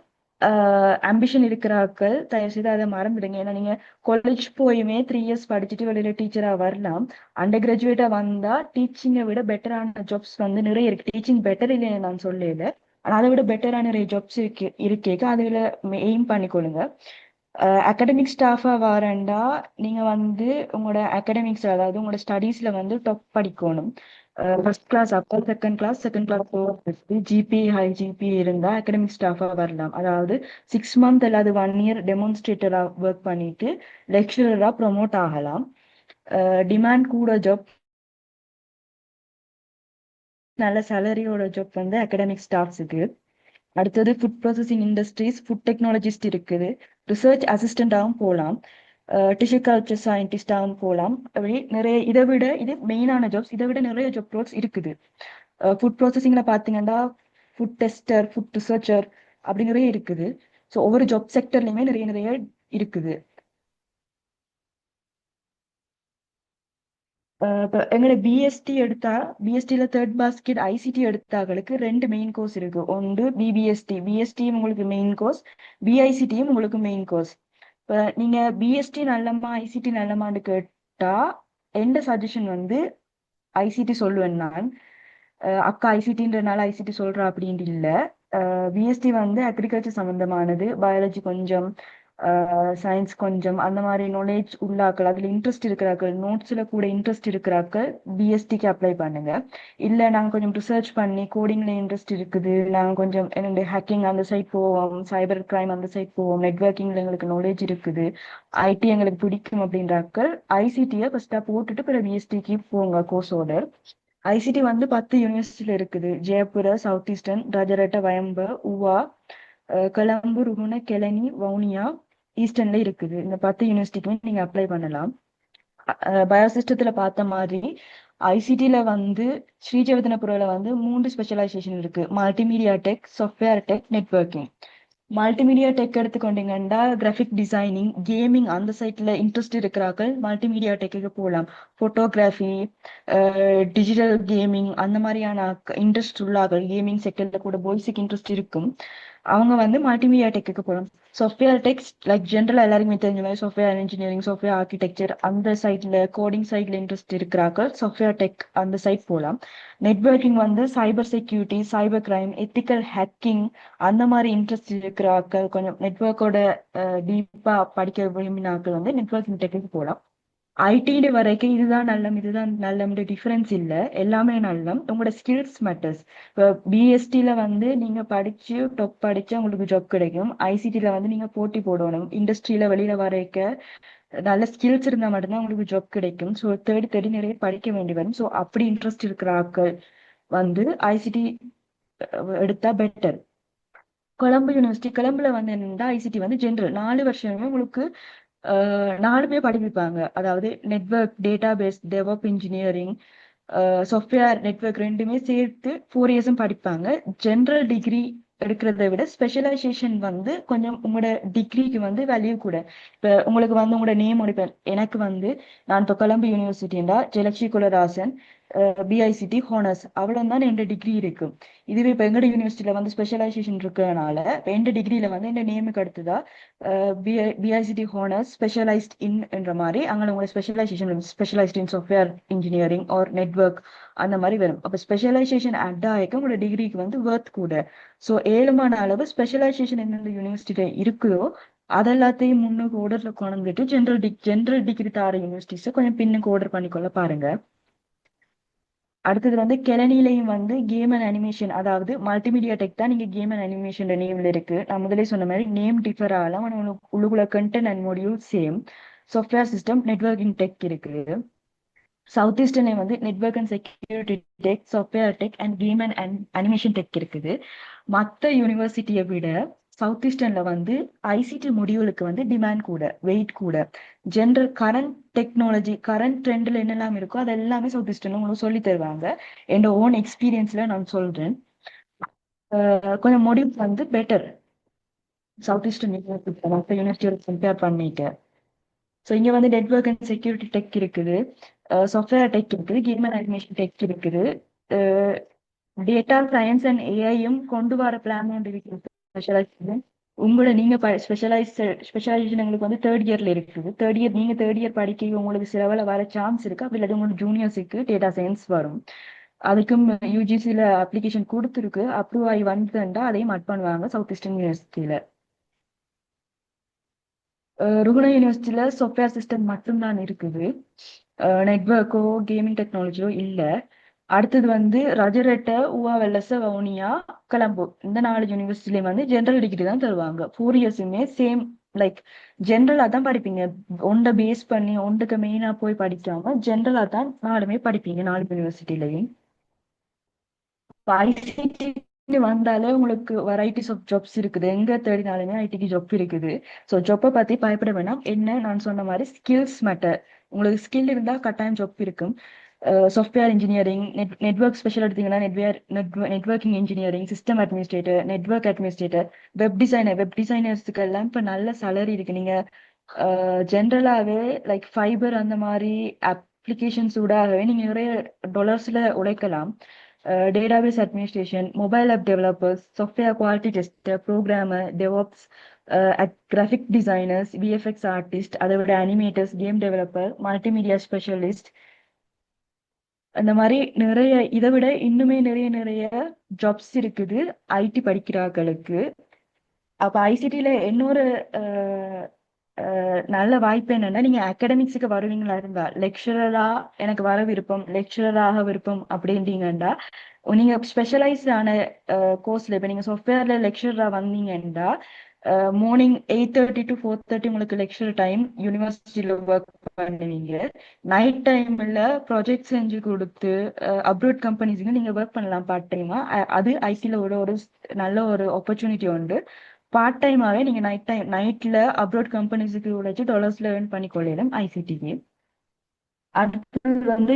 அம்பிஷன் இருக்கிறார்கள் தயவு செய்து அதை மறந்துடுங்க. ஏன்னா நீங்க காலேஜ் போயுமே 3 இயர்ஸ் படிச்சுட்டு வெளியில டீச்சரா வரலாம். அண்டர் கிராஜுவேட்டா வந்தா டீச்சிங்கை விட பெட்டரான ஜாப்ஸ் வந்து நிறைய இருக்கு. டீச்சிங் பெட்டர் இல்லைன்னு நான் சொல்லல, ஆனா அதை விட பெட்டரான நிறைய ஜாப்ஸ் இருக்கேக்க அதுல எய்ம் பண்ணிக்கொள்ளுங்க. அகாடமிக் ஸ்டாஃபா வரேன்டா நீங்க வந்து உங்களோட அகாடமிக்ஸ், அதாவது உங்களோட ஸ்டடீஸ்ல வந்து டாப் படிக்கணும். First class upper, second class GP high GP இருந்தா அகாடமிக் ஸ்டாஃபா வரலாம். அதாவது 6 மந்த் அல்லது 1 இயர் டெமான்ஸ்ட்ரேட்டரா ஒர்க் பண்ணிட்டு லெக்சரரா ப்ரொமோட் ஆகலாம். டிமாண்ட் கூட ஜாப், நல்ல சேலரியோட ஜாப் வந்து அகாடமிக் ஸ்டாஃப்ஸுக்கு. அடுத்தது food processing industries, food technologist இருக்குது, ரிசர்ச் அசிஸ்டண்டாகவும் போகலாம், டிஷ்யூ கல்ச்சர் சயின்டிஸ்டாகவும் போகலாம். அப்படி நிறைய இதை விட இது மெயினான ஜாப்ஸ், இதை விட நிறைய ஜாப் ரோல்ஸ் இருக்குது. ஃபுட் ப்ராசஸிங்ல பார்த்தீங்கன்னா ஃபுட் டெஸ்டர், ஃபுட் ரிசர்ச்சர் அப்படி நிறைய இருக்குது. ஸோ ஒவ்வொரு ஜாப் செக்டர்லையுமே நிறைய நிறைய இருக்குது. இப்போ எங்களோட பிஎஸ்டி எடுத்தா, பிஎஸ்டியில் தேர்ட் பாஸ்கெட் ஐசிடி எடுத்தாங்களுக்கு 2 மெயின் கோர்ஸ் இருக்கு. ஒன்று பிபிஎஸ்டி, பிஎஸ்டியும் உங்களுக்கு மெயின் கோர்ஸ், பிஐசிடியும் உங்களுக்கு மெயின் கோர்ஸ். இப்போ நீங்க பிஎஸ்டி நல்லமா ஐசிடி நல்லமான்னு கேட்டா எந்த சஜஷன் வந்து ஐசிடி சொல்லுவேன் நான். அக்கா ஐசிடின்றனால ஐசிடி சொல்றா அப்படின்ட்டு இல்லை. பிஎஸ்டி வந்து அக்ரிகல்ச்சர் சம்பந்தமானது, பயாலஜி கொஞ்சம், சயின்ஸ் கொஞ்சம், அந்த மாதிரி நாலேஜ் உள்ளாக்கள், அதுல இன்ட்ரெஸ்ட் இருக்கிறாக்கள், நோட்ஸ்ல கூட இன்ட்ரெஸ்ட் இருக்கிறாக்கள் பிஎஸ்டிக்கு அப்ளை பண்ணுங்க. இல்ல நாங்க கொஞ்சம் ரிசர்ச் பண்ணி கோடிங்ல இன்ட்ரெஸ்ட் இருக்குது, நாங்க கொஞ்சம் என்னுடைய ஹேக்கிங் அந்த சைட் போவோம், சைபர் கிரைம் அந்த சைட் போவோம், நெட்வொர்க்கிங்ல எங்களுக்கு நாலேஜ் இருக்குது, ஐடி எங்களுக்கு பிடிக்கும் அப்படின்றாக்கள் ஐசிடியை ஃபர்ஸ்டா போட்டுட்டு பிறகு பிஎஸ்டிக்கு போங்க கோர்ஸோட. ஐசிடி வந்து 10 யூனிவர்சிட்டியில இருக்குது. ஜெயபுர, சவுத் ஈஸ்டர்ன், ராஜரட்ட, வயம்ப, உவா, கொலம்பு, ருகுண, கெலனி, வவுனியா, ஈஸ்டர்ன்ல இருக்குது. இந்த 10 யூனிவர்சிட்டிக்குமே நீங்க அப்ளை பண்ணலாம். பயோசிஸ்டத்துல பார்த்த மாதிரி ஐசிடில வந்து ஸ்ரீஜெவதனபுரில வந்து 3 ஸ்பெஷலைசேஷன் இருக்கு. Multimedia tech, software tech, networking. Multimedia tech எடுத்துக்கொண்டீங்கன்னா கிராஃபிக் டிசைனிங், கேமிங் அந்த சைட்ல இன்ட்ரெஸ்ட் இருக்கிறார்கள் மல்டிமீடியா டெக்கு போகலாம். போட்டோகிராஃபி, டிஜிட்டல் கேமிங் அந்த மாதிரியான இன்ட்ரெஸ்ட் உள்ளார்கள், கேமிங் செக்டர்ல கூட பாய்ஸுக்கு இன்ட்ரெஸ்ட் இருக்கும், அவங்க வந்து மல்டிமீடியா டெக்கு போகலாம். சாஃப்ட்வேர் டெக்ஸ் லைக் ஜென்ரலா எல்லாருக்குமே தெரிஞ்ச மாதிரி சாஃப்ட்வேர் இன்ஜினியரிங், சாஃப்ட்வேர் ஆர்கிடெக்சர் அந்த சைட்ல, கோடிங் சைட்ல இன்ட்ரெஸ்ட் இருக்கிறார்கள் சாஃப்ட்வேர் டெக் அந்த சைட் போகலாம். நெட்வொர்க்கிங் வந்து cyber security, cyber crime, ethical hacking அந்த மாதிரி இன்ட்ரெஸ்ட் இருக்கிறாக்கள், கொஞ்சம் நெட்வொர்க்கோட டீப்பா படிக்க விரும்பினாக்கள் வந்து நெட்வொர்க்கிங் டெக்கு போகலாம். ஐடி வரைக்கும் இதுதான் நல்ல டிஃபரன்ஸ் இல்லை, எல்லாமே நல்ல. உங்களோட ஸ்கில்ஸ் மேட்டர்ஸ். இப்போ பிஎஸ்டில வந்து நீங்க படிச்சு டாப் படிச்சு உங்களுக்கு ஜாப் கிடைக்கும். ஐசிடில வந்து நீங்க போட்டி போடணும், இண்டஸ்ட்ரியில வெளியில வரைக்க நல்ல ஸ்கில்ஸ் இருந்தால் மட்டும்தான் உங்களுக்கு ஜாப் கிடைக்கும். ஸோ தேடி தேடி நிறைய படிக்க வேண்டி வரும். ஸோ அப்படி இன்ட்ரெஸ்ட் இருக்கிற ஆட்கள் வந்து ஐசிடி எடுத்தா பெட்டர். கொழம்பு யூனிவர்சிட்டி, கொழம்புல வந்து என்னன்னா ஐசிடி வந்து ஜென்ரல் 4 வருஷமே உங்களுக்கு 4 படிப்பிப்பாங்க. அதாவது network, database, develop engineering, software, network ரெண்டுமே சேர்த்து 4 இயர்ஸும் படிப்பாங்க. ஜென்ரல் டிகிரி எடுக்கிறத விட ஸ்பெஷலைசேஷன் வந்து கொஞ்சம் உங்களோட டிகிரிக்கு வந்து வேல்யூ கூட. இப்போ உங்களுக்கு வந்து உங்களோட நேம் இப்போ எனக்கு வந்து நான் இப்போ கொலம்பு யூனிவர்சிட்டின்னா ஜெயலட்சுமி குலராசன், பிஐசிடி ஹானர்ஸ் அவ்வளோதான் என் டிகிரி இருக்கும். இதுவே இப்போ எங்களோட யூனிவர்சிட்டியில வந்து ஸ்பெஷலைசேஷன் இருக்கிறதுனால இப்போ எந்த டிகிரியில வந்து என் நேமுக்கு அடுத்ததா பிஐசிடி ஹானர்ஸ் ஸ்பெஷலைஸ்ட் இன் என்ற மாதிரி அங்கே உங்களோட specialised in software engineering or network அந்த மாதிரி வரும். அப்போ ஸ்பெஷலைசேஷன் அட் ஆகிக்க உங்களோட டிகிரிக்கு வந்து ஒர்த் கூட. ஸோ ஏழுமான அளவு ஸ்பெஷலைசேஷன் எந்தெந்த யூனிவர்சிட்டியில இருக்குதோ அதெல்லாத்தையும் முன்னுக்கு ஆர்டர்ல கொண்டுட்டு ஜென்ரல் டிகிரி தார யூனிவர்சிட்டிஸை கொஞ்சம் பின்னுக்கு ஆர்டர் பண்ணிக்கொள்ள பாருங்க. அடுத்தது வந்து கெலனிலையும் வந்து கேம் அண்ட் அனிமேஷன், அதாவது மல்டிமீடியா டெக் தான். நீங்க கேம் அண்ட் அனிமேஷன் நேம்ல இருக்கு. நான் முதலே சொன்ன மாதிரி நேம் டிஃபர் ஆகலாம், ஆனால் உள்ளுக்குள்ள content and module same. Software system, networking tech இருக்குது. சவுத் ஈஸ்டர்ல வந்து network and security tech, software tech and game and animation tech இருக்குது. மற்ற யூனிவர்சிட்டியை விட சவுத் ஈஸ்டர்ன்ல வந்து ஐசிடி முடிவுகளுக்கு வந்து டிமாண்ட் கூட, வெயிட் கூட. ஜென்ரல் கரண்ட் டெக்னாலஜி, கரண்ட் ட்ரெண்ட்ல என்னெல்லாம் இருக்கோ அது எல்லாமே சவுத் ஈஸ்டர்ன்ல உங்களுக்கு சொல்லி தருவாங்க. என்னோட ஓன் எக்ஸ்பீரியன்ஸ்ல நான் சொல்றேன். கொஞ்சம் முடிவு வந்து பெட்டர் சவுத் ஈஸ்டர்ன் யூனிவர்சிட்டி மற்ற யூனிவர்சிட்டியோட கம்பேர் பண்ணிட்டு. ஸோ இங்க வந்து நெட்வொர்க் அண்ட் செக்யூரிட்டி டெக் இருக்குது, சாஃப்ட்வேர் டெக் இருக்குது, கேம் அண்ட் அனிமேஷன் டெக் இருக்குது, டேட்டா சயின்ஸ் அண்ட் ஏஐயும் கொண்டு வர பிளான் ஒன்று இருக்குது. ஸ்பெஷலைசேஷன் உங்களோட நீங்க ஸ்பெஷலைசேஷன் உங்களுக்கு வந்து தேர்ட் இயர்ல இருக்குது. தேர்ட் இயர் படிக்க உங்களுக்கு சிலவல வர சான்ஸ் இருக்கு. அப்படி இல்லாட்டி உங்களுக்கு ஜூனியர்ஸுக்கு டேட்டா சயின்ஸ் வரும். அதுக்கும் யூஜிசியில அப்ளிகேஷன் கொடுத்துருக்கு. அப்ரூவ் ஆகி வந்துட்டா அதையும் அட் பண்ணுவாங்க சவுத் ஈஸ்டர்ன் யூனிவர்சிட்டியில. ருகுணா யூனிவர்சிட்டியில சாஃப்ட்வேர் சிஸ்டம் மட்டும்தான் இருக்குது, நெட்வொர்க்கோ கேமிங் டெக்னாலஜியோ இல்ல. அடுத்தது வந்து ரஜரட்ட, ஊவா வெல்லச, வவுனியா, கொலம்போ இந்த 4 யூனிவர்சிட்டிலையும் வந்து ஜென்ரல் டிகிரி தான் தருவாங்க. 4 இயர்ஸுமே சேம், லைக் ஜென்ரலா தான் படிப்பீங்க. ஒன்றை பேஸ் பண்ணி ஒன்றுக்கு மெயினா போய் படிக்காம ஜென்ரலா தான் நாலுமே படிப்பீங்க 4 யூனிவர்சிட்டிலையும். ஐசிடி வந்தாலே உங்களுக்கு வெரைட்டிஸ் ஆஃப் ஜாப்ஸ் இருக்குது. எங்க தேடினாலுமே ஐடிக்கு ஜாப் இருக்குது. ஸோ ஜாப்பை பத்தி பயப்பட வேணாம். என்ன நான் சொன்ன மாதிரி ஸ்கில்ஸ் மேட்டர். உங்களுக்கு ஸ்கில் இருந்தா கட்டாயம் ஜாப் இருக்கும். சாஃப்ட்வேர் இன்ஜினியரிங், நெட்வொர்க் ஸ்பெஷல் எடுத்தீங்கன்னா networking engineering, system administrator, network administrator, web டிசைனர்ஸுக்கு எல்லாம் இப்போ நல்ல சேலரி இருக்கு. நீங்க ஜென்ரலாகவே லைக் ஃபைபர் அந்த மாதிரி அப்ளிகேஷன்ஸ் ஊடாகவே நீங்க நிறைய டாலர்ஸ்ல உழைக்கலாம். Database administration, mobile app developers, software quality tester, programmer, DevOps, graphic designers, VFX artist, அதை விட animators, game developer, multimedia specialist, அந்த மாதிரி நிறைய, இதை விட இன்னுமே நிறைய நிறைய ஜாப்ஸ் இருக்குது ஐடி படிக்கிறார்களுக்கு. அப்ப ஐசிடில இன்னொரு நல்ல வாய்ப்பு என்னன்னா, நீங்க அகாடமிக்ஸுக்கு வருவீங்களா இருந்தா லெக்சரரா எனக்கு வர விருப்பம், லெக்சரராக விருப்பம் அப்படின்றீங்கன்னா, நீங்க ஸ்பெஷலைஸ்ட் ஆன கோர்ஸ்ல இப்ப நீங்க சாஃப்ட்வேர்ல லெக்சரரா வந்தீங்கன்னா மார்னிங் 8:30 to 4:30 உங்களுக்கு லெக்சர் டைம் யூனிவர்சிட்டியில ஒர்க் பண்ணுவீங்க. நைட் டைம்ல ப்ராஜெக்ட் செஞ்சு கொடுத்து அப்ரோட் கம்பெனிஸ்க்கு நீங்க ஒர்க் பண்ணலாம் பார்ட் டைமா. அது ஐடில ஒரு நல்ல ஒரு ஆப்பர்ச்சுனிட்டி உண்டு. பார்ட் டைமாவே நீங்க நைட்ல அப்ரோட் கம்பெனிஸுக்கு உழைச்சு டாலர்ஸ்ல ஏர்ன் பண்ணி கொள்ளலாம் ஐசிடிக்கு. அடுத்தது வந்து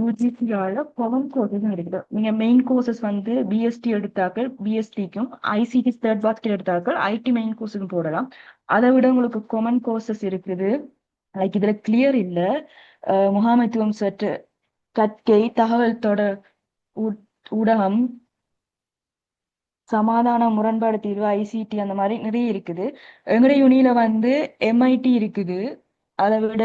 யூஜிசியால காமன் கோர்சஸ் இருக்குது. நீங்க மெயின் கோர்சஸ் வந்து பிஎஸ்டி எடுத்தாக்கள் பிஎஸ்டிக்கும், ஐசிடி தேர்ட் பாஸ்கெட் எடுத்தாக்கள் ஐடி மெயின் கோர்ஸுக்கும் போடலாம். அதை விட உங்களுக்கு காமன் கோர்சஸ் இருக்குது. லைக் இதுல கிளியர் இல்ல, முகாமைத்துவம் சற்று, கற்கை, தகவல் தொடர் ஊடகம், சமாதான முரண்பாடு தீர்வு, ஐசிடி அந்த மாதிரி நிறைய இருக்குது. எங்கட யூனியில வந்து எம்ஐடி இருக்குது. அதை விட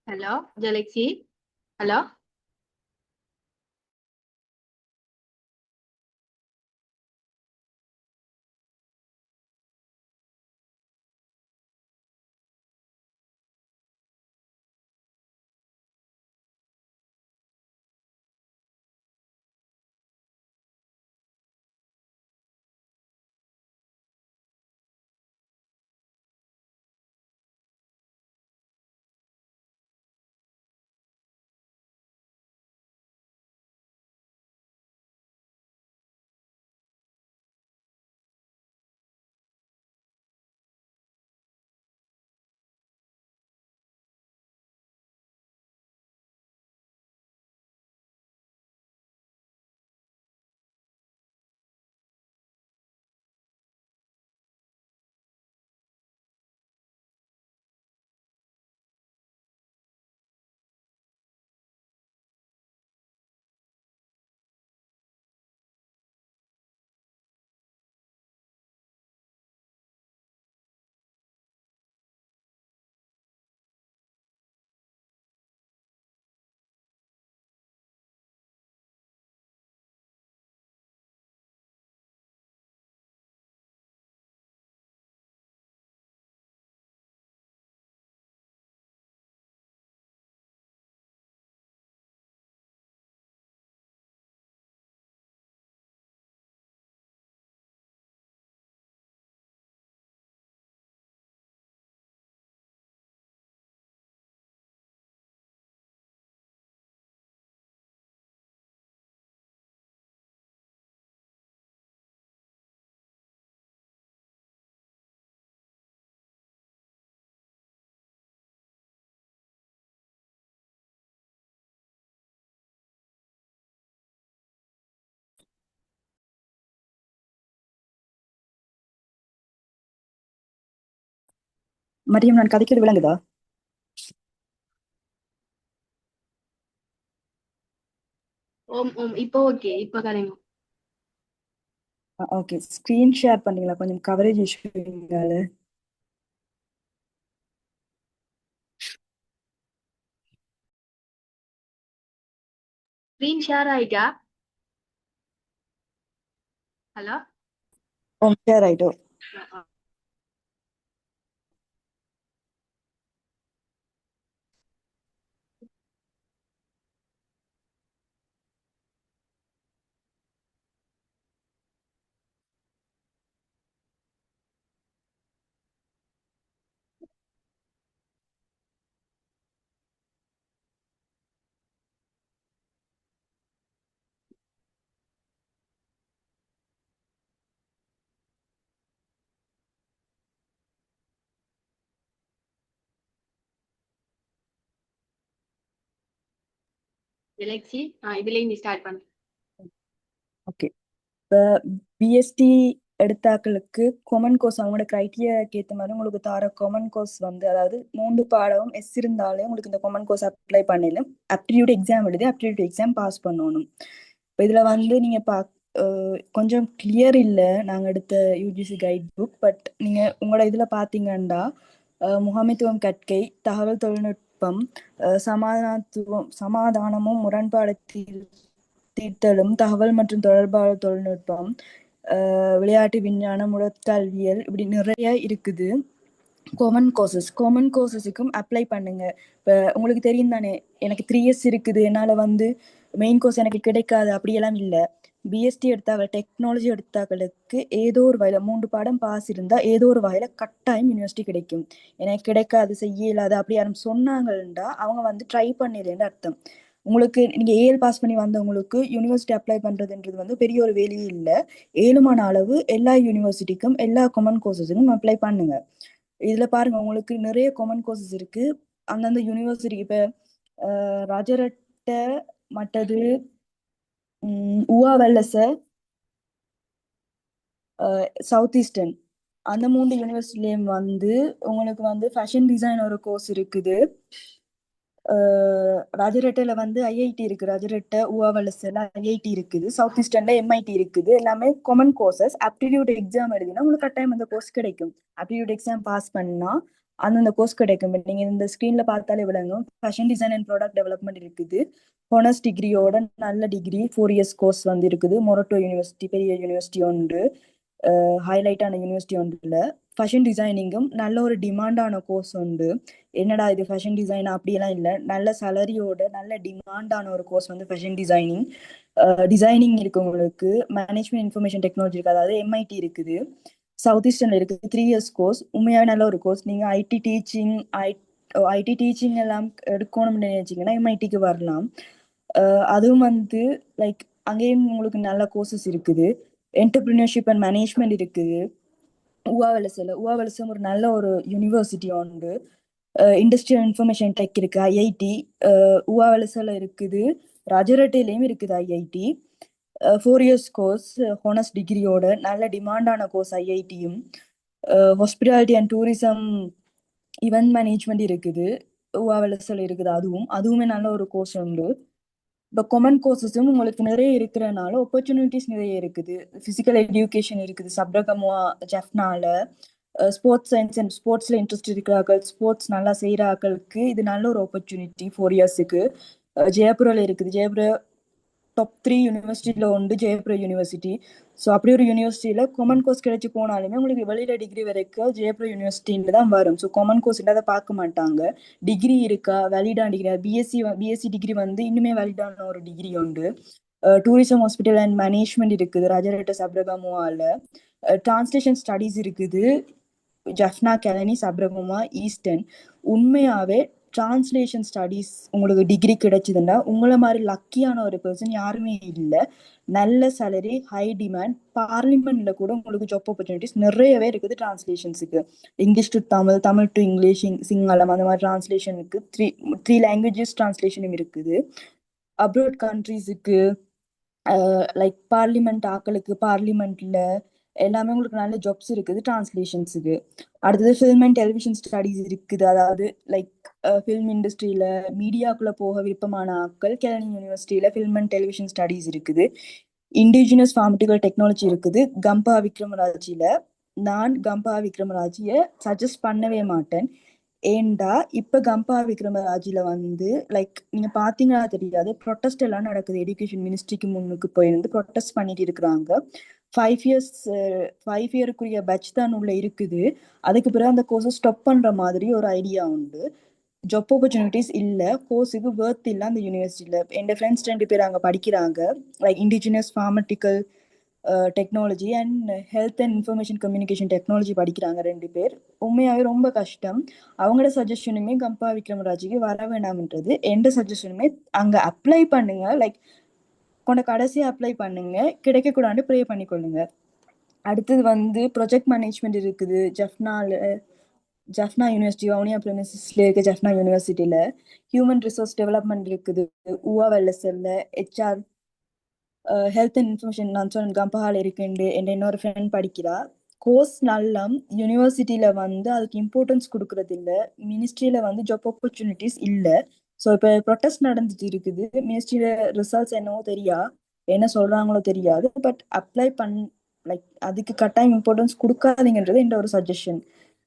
Hello, Galaxy. Hello. மரியம், நான் கதைக்கிறது விளங்குதா? இப்போ ஓகே, இப்போ கதைங்க. ஓகே, ஸ்க்ரீன் ஷேர் பண்ணீங்களா? கொஞ்சம் கவரேஜ் இஷ்யூங்கால. ஸ்க்ரீன் ஷேர் ஆயிட்டா? ஹலோ. ஷேர் ஆயிட்டோ. Galaxy. இதுலயும் நீ ஸ்டார்ட் பண்ணு. ஓகே, இப்போ பிஎஸ்டி எடுத்தாக்களுக்கு கொமன் கோர்ஸ் அவங்களோட கிரைட்டீரியாக்கு ஏற்ற மாதிரி உங்களுக்கு தர கொமன் கோர்ஸ் வந்து, அதாவது 3 பாடமும் எஸ் இருந்தாலே உங்களுக்கு இந்த கொமன் கோர்ஸ் அப்ளை பண்ணலாம். ஆப்டிடியூட் எக்ஸாம் எழுதி ஆப்டிடியூட் எக்ஸாம் பாஸ் பண்ணணும். இப்போ இதில் வந்து நீங்கள் கொஞ்சம் கிளியர் இல்லை நாங்கள் எடுத்த யூஜிசி கைட் புக். பட் நீங்கள் உங்களோட இதில் பார்த்தீங்கன்னா முகாமைத்துவம் கற்கை, தகவல் தொழில்நுட்பம், சமாதானமும் முரண்பாடு தீர்த்தலும், தகவல் மற்றும் தொடர்பாடல் தொழில்நுட்பம், விளையாட்டு விஞ்ஞானம், உடற்கல்வியல், இப்படி நிறைய இருக்குது. காமன் கோர்சஸுக்கும் அப்ளை பண்ணுங்க. இப்போ உங்களுக்கு தெரியும் தானே, எனக்கு 3 இயர்ஸ் இருக்குது, என்னால் வந்து மெயின் கோர்ஸ் எனக்கு கிடைக்காது அப்படியெல்லாம் இல்லை. பிஎஸ்டி எடுத்தாங்க, டெக்னாலஜி எடுத்தாக்களுக்கு ஏதோ ஒரு வகையில் 3 பாடம் பாஸ் இருந்தால் ஏதோ ஒரு வகையில் கட்டாயம் யூனிவர்சிட்டி கிடைக்கும். எனக்கு கிடைக்காது, செய்ய இல்லாது அப்படி யாரும் சொன்னாங்கன்னா அவங்க வந்து ட்ரை பண்ணிடுறேன்னு அர்த்தம். உங்களுக்கு நீங்கள் ஏஎல் பாஸ் பண்ணி வந்தவங்களுக்கு யூனிவர்சிட்டி அப்ளை பண்ணுறதுன்றது வந்து பெரிய ஒரு வேலையே இல்லை. ஏழுமான அளவு எல்லா யூனிவர்சிட்டிக்கும் எல்லா காமன் கோர்சஸுக்கும் அப்ளை பண்ணுங்க. இதில் பாருங்க, உங்களுக்கு நிறைய காமன் கோர்சஸ் இருக்கு அந்தந்த யூனிவர்சிட்டி. இப்போ ராஜரட்ட மற்றது ஊவா வெல்லச, சவுத் ஈஸ்டர்ன், அந்த 3 யூனிவர்சிட்டிலையும் வந்து உங்களுக்கு வந்து ஃபேஷன் டிசைன் ஒரு கோர்ஸ் இருக்குது. ராஜரட்டையில வந்து ஐஐடி இருக்கு, ராஜரட்டை ஊவா ஐஐடி இருக்குது, சவுத் ஈஸ்டர்ன்ல எம்ஐடி இருக்குது. எல்லாமே காமன் கோர்சஸ். ஆப்டிடியூட் எக்ஸாம் எழுதினா உங்களுக்கு கட்டாயம் அந்த கோர்ஸ் கிடைக்கும். ஆப்டிடியூட் எக்ஸாம் பாஸ் பண்ணா அந்தந்த கோர்ஸ் கிடைக்கும். நீங்க இந்த ஸ்கிரீன்ல பார்த்தாலே விளங்கும். Fashion design and product development இருக்குது. ஹானர்ஸ் டிகிரியோட நல்ல டிகிரி 4 இயர்ஸ் கோர்ஸ் வந்து இருக்குது. மொரட்டோ யூனிவர்சிட்டி பெரிய யூனிவர்சிட்டி ஒன்று, ஹைலைட்டான யூனிவர்சிட்டி ஒன்றுல ஃபேஷன் டிசைனிங்கும் நல்ல ஒரு டிமாண்டான கோர்ஸ் உண்டு. என்னடா இது ஃபேஷன் டிசைன் அப்படியெல்லாம் இல்லை, நல்ல சேலரியோட நல்ல டிமாண்டான ஒரு கோர்ஸ் வந்து ஃபேஷன் டிசைனிங். டிசைனிங் இருக்கு உங்களுக்கு, மேனேஜ்மெண்ட் இன்ஃபர்மேஷன் டெக்னாலஜி இருக்கு, அதாவது எம்ஐடி இருக்குது, சவுத் ஈஸ்டர்ன்ல இருக்குது. 3 இயர்ஸ் கோர்ஸ், உண்மையாவே நல்ல ஒரு கோர்ஸ். நீங்க ஐடி டீச்சிங் எல்லாம் எடுக்கணும்னு நினைச்சீங்கன்னா எம்ஐடிக்கு வரலாம். அதுவும் வந்து லைக் அங்கேயும் உங்களுக்கு நல்ல கோர்சஸ் இருக்குது. என்டர்பிரினர்ஷிப் அண்ட் மேனேஜ்மெண்ட் இருக்குது. உவாவலசம் ஒரு நல்ல ஒரு யூனிவர்சிட்டி உண்டு. இண்டஸ்ட்ரியல் இன்ஃபர்மேஷன் டெக் இருக்கு, ஐஐடி உவாவலசில் இருக்குது. ராஜரட்டையிலையும் இருக்குது ஐஐடி. 4 இயர்ஸ் கோர்ஸ், ஹானர்ஸ் டிகிரியோட நல்ல டிமாண்டான கோர்ஸ் ஐஐடியும். Hospitality and tourism event management இருக்குது, உவாவலசில் இருக்குது. அதுவுமே நல்ல ஒரு கோர்ஸ் உண்டு. இப்போ காமன் கோர்சஸும் உங்களுக்கு நிறைய இருக்கிறனால ஆப்பர்ச்சுனிட்டிஸ் நிறைய இருக்குது. ஃபிசிக்கல் எஜுகேஷன் இருக்குது சப்ரகமுவா ஜெஃப்னால. ஸ்போர்ட்ஸ் சயின்ஸ் அண்ட் ஸ்போர்ட்ஸ்ல இன்ட்ரெஸ்ட் இருக்கிறார்கள், ஸ்போர்ட்ஸ் நல்லா செய்கிறார்களுக்கு இது நல்ல ஒரு ஆப்பர்ச்சுனிட்டி 4 இயர்ஸுக்கு. ஜெயபுரில் இருக்குது. ஜெயபுர டாப் 3 யூனிவர்சிட்டியில் உண்டு ஜெயபுர யூனிவர்சிட்டி. ஸோ அப்படி ஒரு யூனிவர்சிட்டியில் காமன் கோர்ஸ் கிடைச்சி போனாலுமே உங்களுக்கு வெளியில டிகிரி வரைக்கும் ஜெயபுர யூனிவர்சிட்டின்னு தான் வரும். ஸோ காமன் கோர்ஸ் அதை பார்க்க மாட்டாங்க. டிகிரி இருக்கா, வேலிடான டிகிரி, பிஎஸ்சி டிகிரி வந்து இன்னுமே வேலிடான ஒரு டிகிரி உண்டு. டூரிசம் ஹாஸ்பிட்டல் அண்ட் மேனேஜ்மெண்ட் இருக்குது ராஜரட்ட சப்ரகமுவால. டிரான்ஸ்லேஷன் ஸ்டடீஸ் இருக்குது ஜஃப்னா கெலனி சப்ரகமுவா ஈஸ்டர்ன். உண்மையாவே டிரான்ஸ்லேஷன் ஸ்டடீஸ் உங்களுக்கு டிகிரி கிடைச்சதுன்னா உங்களை மாதிரி லக்கியான ஒரு பர்சன் யாருமே இல்லை. நல்ல சேலரி, ஹை டிமாண்ட், பார்லிமெண்ட்ல கூட உங்களுக்கு ஜாப் ஆப்பர்ச்சுனிட்டிஸ் நிறையவே இருக்குது டிரான்ஸ்லேஷன்ஸுக்கு. English to Tamil, Tamil to English, சிங்களம், அந்த மாதிரி டிரான்ஸ்லேஷனுக்கு த்ரீ லாங்குவேஜஸ் டிரான்ஸ்லேஷனும் இருக்குது. அப்ராட் கண்ட்ரீஸுக்கு லைக் பார்லிமெண்ட் ஆக்களுக்கு பார்லிமெண்ட்ல எல்லாமே உங்களுக்கு நல்ல ஜாப்ஸ் இருக்குது டிரான்ஸ்லேஷன்ஸுக்கு. அடுத்தது ஃபில்ம் அண்ட் டெலிவிஷன் ஸ்டடீஸ் இருக்குது, அதாவது லைக் ஃபில்ம் இண்டஸ்ட்ரியில மீடியாக்குள்ள போக விருப்பமான ஆட்கள் கெலனி யூனிவர்சிட்டியில ஃபில்ம் அண்ட் டெலிவிஷன் ஸ்டடீஸ் இருக்குது. இண்டிஜினஸ் ஃபார்மட்டிக்கல் டெக்னாலஜி இருக்குது கம்பா விக்ரமராஜில. நான் கம்பா விக்ரமராஜியை சஜஸ்ட் பண்ணவே மாட்டேன். ஏண்டா இப்ப கம்பா விக்ரமராஜில வந்து லைக் நீங்க பாத்தீங்கன்னா தெரியாது, ப்ரொட்டஸ்ட் எல்லாம் நடக்குது. எஜுகேஷன் மினிஸ்ட்ரிக்கு முன்னுக்கு போயிருந்து ப்ரொட்டஸ்ட் பண்ணிட்டு இருக்கிறாங்க. 5 இயருக்குரிய பேட்ச் தான் உள்ள இருக்குது. அதுக்கு பிறகு அந்த கோர்ஸை ஸ்டாப் பண்ற மாதிரி ஒரு ஐடியா உண்டு. ஜாப் ஆப்பர்ச்சுனிட்டிஸ் இல்லை, கோர்ஸுக்கு வேர்த் இல்லை அந்த யூனிவர்சிட்டியில. என் ஃப்ரெண்ட்ஸ் 2 பேர் அங்கே படிக்கிறாங்க. Like indigenous pharmaceutical technology and health and information communication technology படிக்கிறாங்க 2 பேர். உண்மையாகவே ரொம்ப கஷ்டம். அவங்களோட சஜஷனுமே கம்பா விக்ரமராஜுக்கு வர வேணாம்ன்றது. எந்த சஜஷனுமே அங்கே அப்ளை பண்ணுங்க, லைக் கொண்ட கடைசியாக அப்ளை பண்ணுங்க, கிடைக்கக்கூடாது ப்ரே பண்ணிக்கொள்ளுங்க. அடுத்தது வந்து ப்ரொஜெக்ட் மேனேஜ்மெண்ட் இருக்குது ஜஃப்னா யூனிவர்சிட்டி, வவுனியா ப்ரெமிசஸ்ல இருக்க ஜஃப்னா யூனிவர்சிட்டியில. ஹியூமன் ரிசோர்ஸ் டெவலப்மெண்ட் இருக்குது உவாவெல்எஸ்எல்ல. ஹெச்ஆர் ஹெல்த் அண்ட் இன்ஃபர்மேஷன் நான் சொன்ன கம்பஹால் இருக்குண்டு என் இன்னொரு ஃப்ரெண்ட் படிக்கிறா. கோர்ஸ் நல்லம், யூனிவர்சிட்டியில வந்து அதுக்கு இம்பார்ட்டன்ஸ் கொடுக்கறது இல்லை. மினிஸ்ட்ரியில வந்து ஜாப் ஆப்பர்ச்சுனிட்டிஸ் இல்லை. ஸோ இப்போ ப்ரொட்டஸ்ட் நடந்துட்டு இருக்குது. மினிஸ்ட்ரியில ரிசல்ட்ஸ் என்னவோ என்ன சொல்றாங்களோ தெரியாது. பட் அப்ளை லைக் அதுக்கு கட்டாயம் இம்பார்ட்டன்ஸ் கொடுக்காதீங்கன்றது என்ற ஒரு suggestion.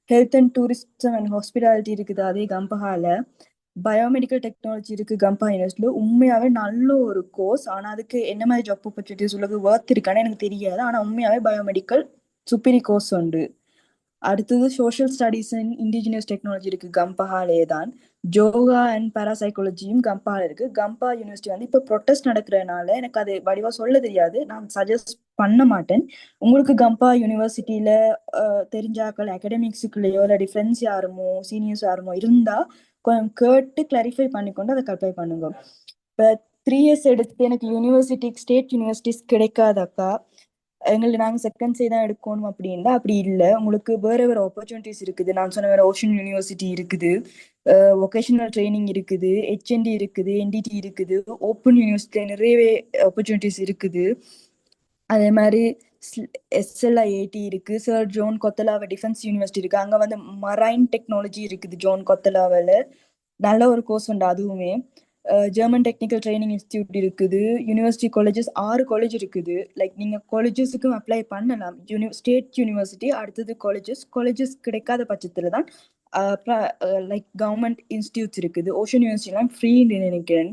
Health and tourism and hospitality இருக்குது அதே கம்பஹால. பயோமெடிக்கல் டெக்னாலஜி இருக்கு கம்பா யூனிவர்சிட்டியில. உண்மையாவே நல்ல ஒரு கோர்ஸ். ஆனா அதுக்கு என்ன மாதிரி ஜாப் ஆப்பர்ச்சுனிட்டிஸ் உள்ளது ஒர்த் இருக்கான்னு எனக்கு தெரியாது. ஆனா உண்மையாவே பயோமெடிக்கல் சுப்பீரி கோர்ஸ் உண்டு. அடுத்தது social studies and indigenous technology இருக்கு கம்பஹாலே தான். யோகா அண்ட் பாராசைக்காலஜியும் கம்பஹால இருக்கு. கம்பா யூனிவர்சிட்டி வந்து இப்போ ப்ரொட்டஸ்ட் நடக்கிறதுனால எனக்கு அது வடிவா சொல்ல தெரியாது, நான் சஜஸ்ட் பண்ண மாட்டேன். உங்களுக்கு கம்பா யூனிவர்சிட்டியில தெரிஞ்சாக்கள் அகடமிக்ஸுக்குள்ளேயோ இல்லாட்டி ஃப்ரெண்ட்ஸ் யாருமோ சீனியர்ஸ் யாருமோ இருந்தா கொஞ்சம் கேட்டு கிளாரிஃபை பண்ணிக்கொண்டு அதை அப்ளை பண்ணுங்க. இப்போ 3 இயர்ஸ் எடுத்து எனக்கு யூனிவர்சிட்டி ஸ்டேட் யூனிவர்சிட்டிஸ் கிடைக்காதாக்கா, எங்களுக்கு நாங்கள் செகண்ட் சே தான் எடுக்கணும் அப்படின்னா அப்படி இல்லை. உங்களுக்கு வேற வேற ஆப்பர்ச்சுனிட்டிஸ் இருக்குது. நான் சொன்ன வேற ஓஷன் யூனிவர்சிட்டி இருக்குது, வொகேஷனல் ட்ரைனிங் இருக்குது, ஹெச்என்டி இருக்குது, என்டிடி இருக்குது, ஓப்பன் யூனிவர்சிட்டி நிறையவே ஆப்பர்ச்சுனிட்டிஸ் இருக்குது. அதே மாதிரி எஸ்எல்ஐஏடி இருக்கு, sir zone Kotelawala defence university இருக்கு. அங்கே வந்து மரைன் டெக்னாலஜி இருக்குது ஜோன் கொத்தலாவில். நல்ல ஒரு கோர்ஸ் உண்டு அதுவுமே. ஜெர்மன் டெக்னிக்கல் ட்ரைனிங் இன்ஸ்டியூட் இருக்குது. யூனிவர்சிட்டி காலேஜஸ் 6 காலேஜ் இருக்குது. லைக் நீங்கள் காலேஜஸுக்கும் அப்ளை பண்ணலாம். ஸ்டேட் யூனிவர்சிட்டி அடுத்தது காலேஜஸ் கிடைக்காத பட்சத்தில் தான் லைக் கவர்மெண்ட் இன்ஸ்டியூட்ஸ் இருக்குது. ஓஷன் யூனிவர்சிட்டிலாம் ஃப்ரீன்னு நினைக்கிறேன்.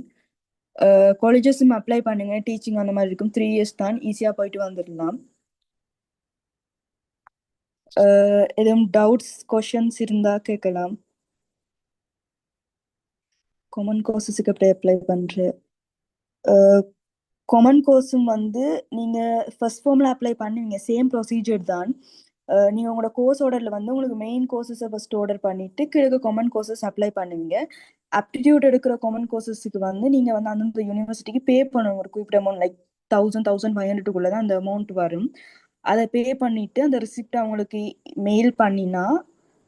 காலேஜஸும் அப்ளை பண்ணுங்க, டீச்சிங் அந்த மாதிரி இருக்கும். 3 years தான், ஈஸியாக போயிட்டு வந்துடலாம். எதுவும் டவுட்ஸ் கொஷின்ஸ் இருந்தால் கேட்கலாம். காமன் கோர்சஸுக்கு எப்படி அப்ளை பண்ணுற? காமன் கோர்ஸும் வந்து நீங்கள் ஃபர்ஸ்ட் ஃபார்மில் அப்ளை பண்ணுவீங்க, சேம் ப்ரொசீஜர் தான். நீங்கள் உங்களோட கோர்ஸ் ஆர்டரில் வந்து உங்களுக்கு மெயின் கோர்சஸை ஃபர்ஸ்ட் ஆர்டர் பண்ணிவிட்டு கீழே காமன் கோர்சஸ் அப்ளை பண்ணுவீங்க. ஆப்டிடியூட் எடுக்கிற காமன் கோர்சஸுக்கு வந்து நீங்கள் வந்து அந்தந்த யூனிவர்சிட்டிக்கு பே பண்ணுவோம், ஒரு குறிப்பிட்ட அமௌண்ட், லைக் 1000-1500 தான் அந்த அமௌண்ட் வரும். அதை பே பண்ணிவிட்டு அந்த ரிசிப்ட் அவங்களுக்கு மெயில் பண்ணினா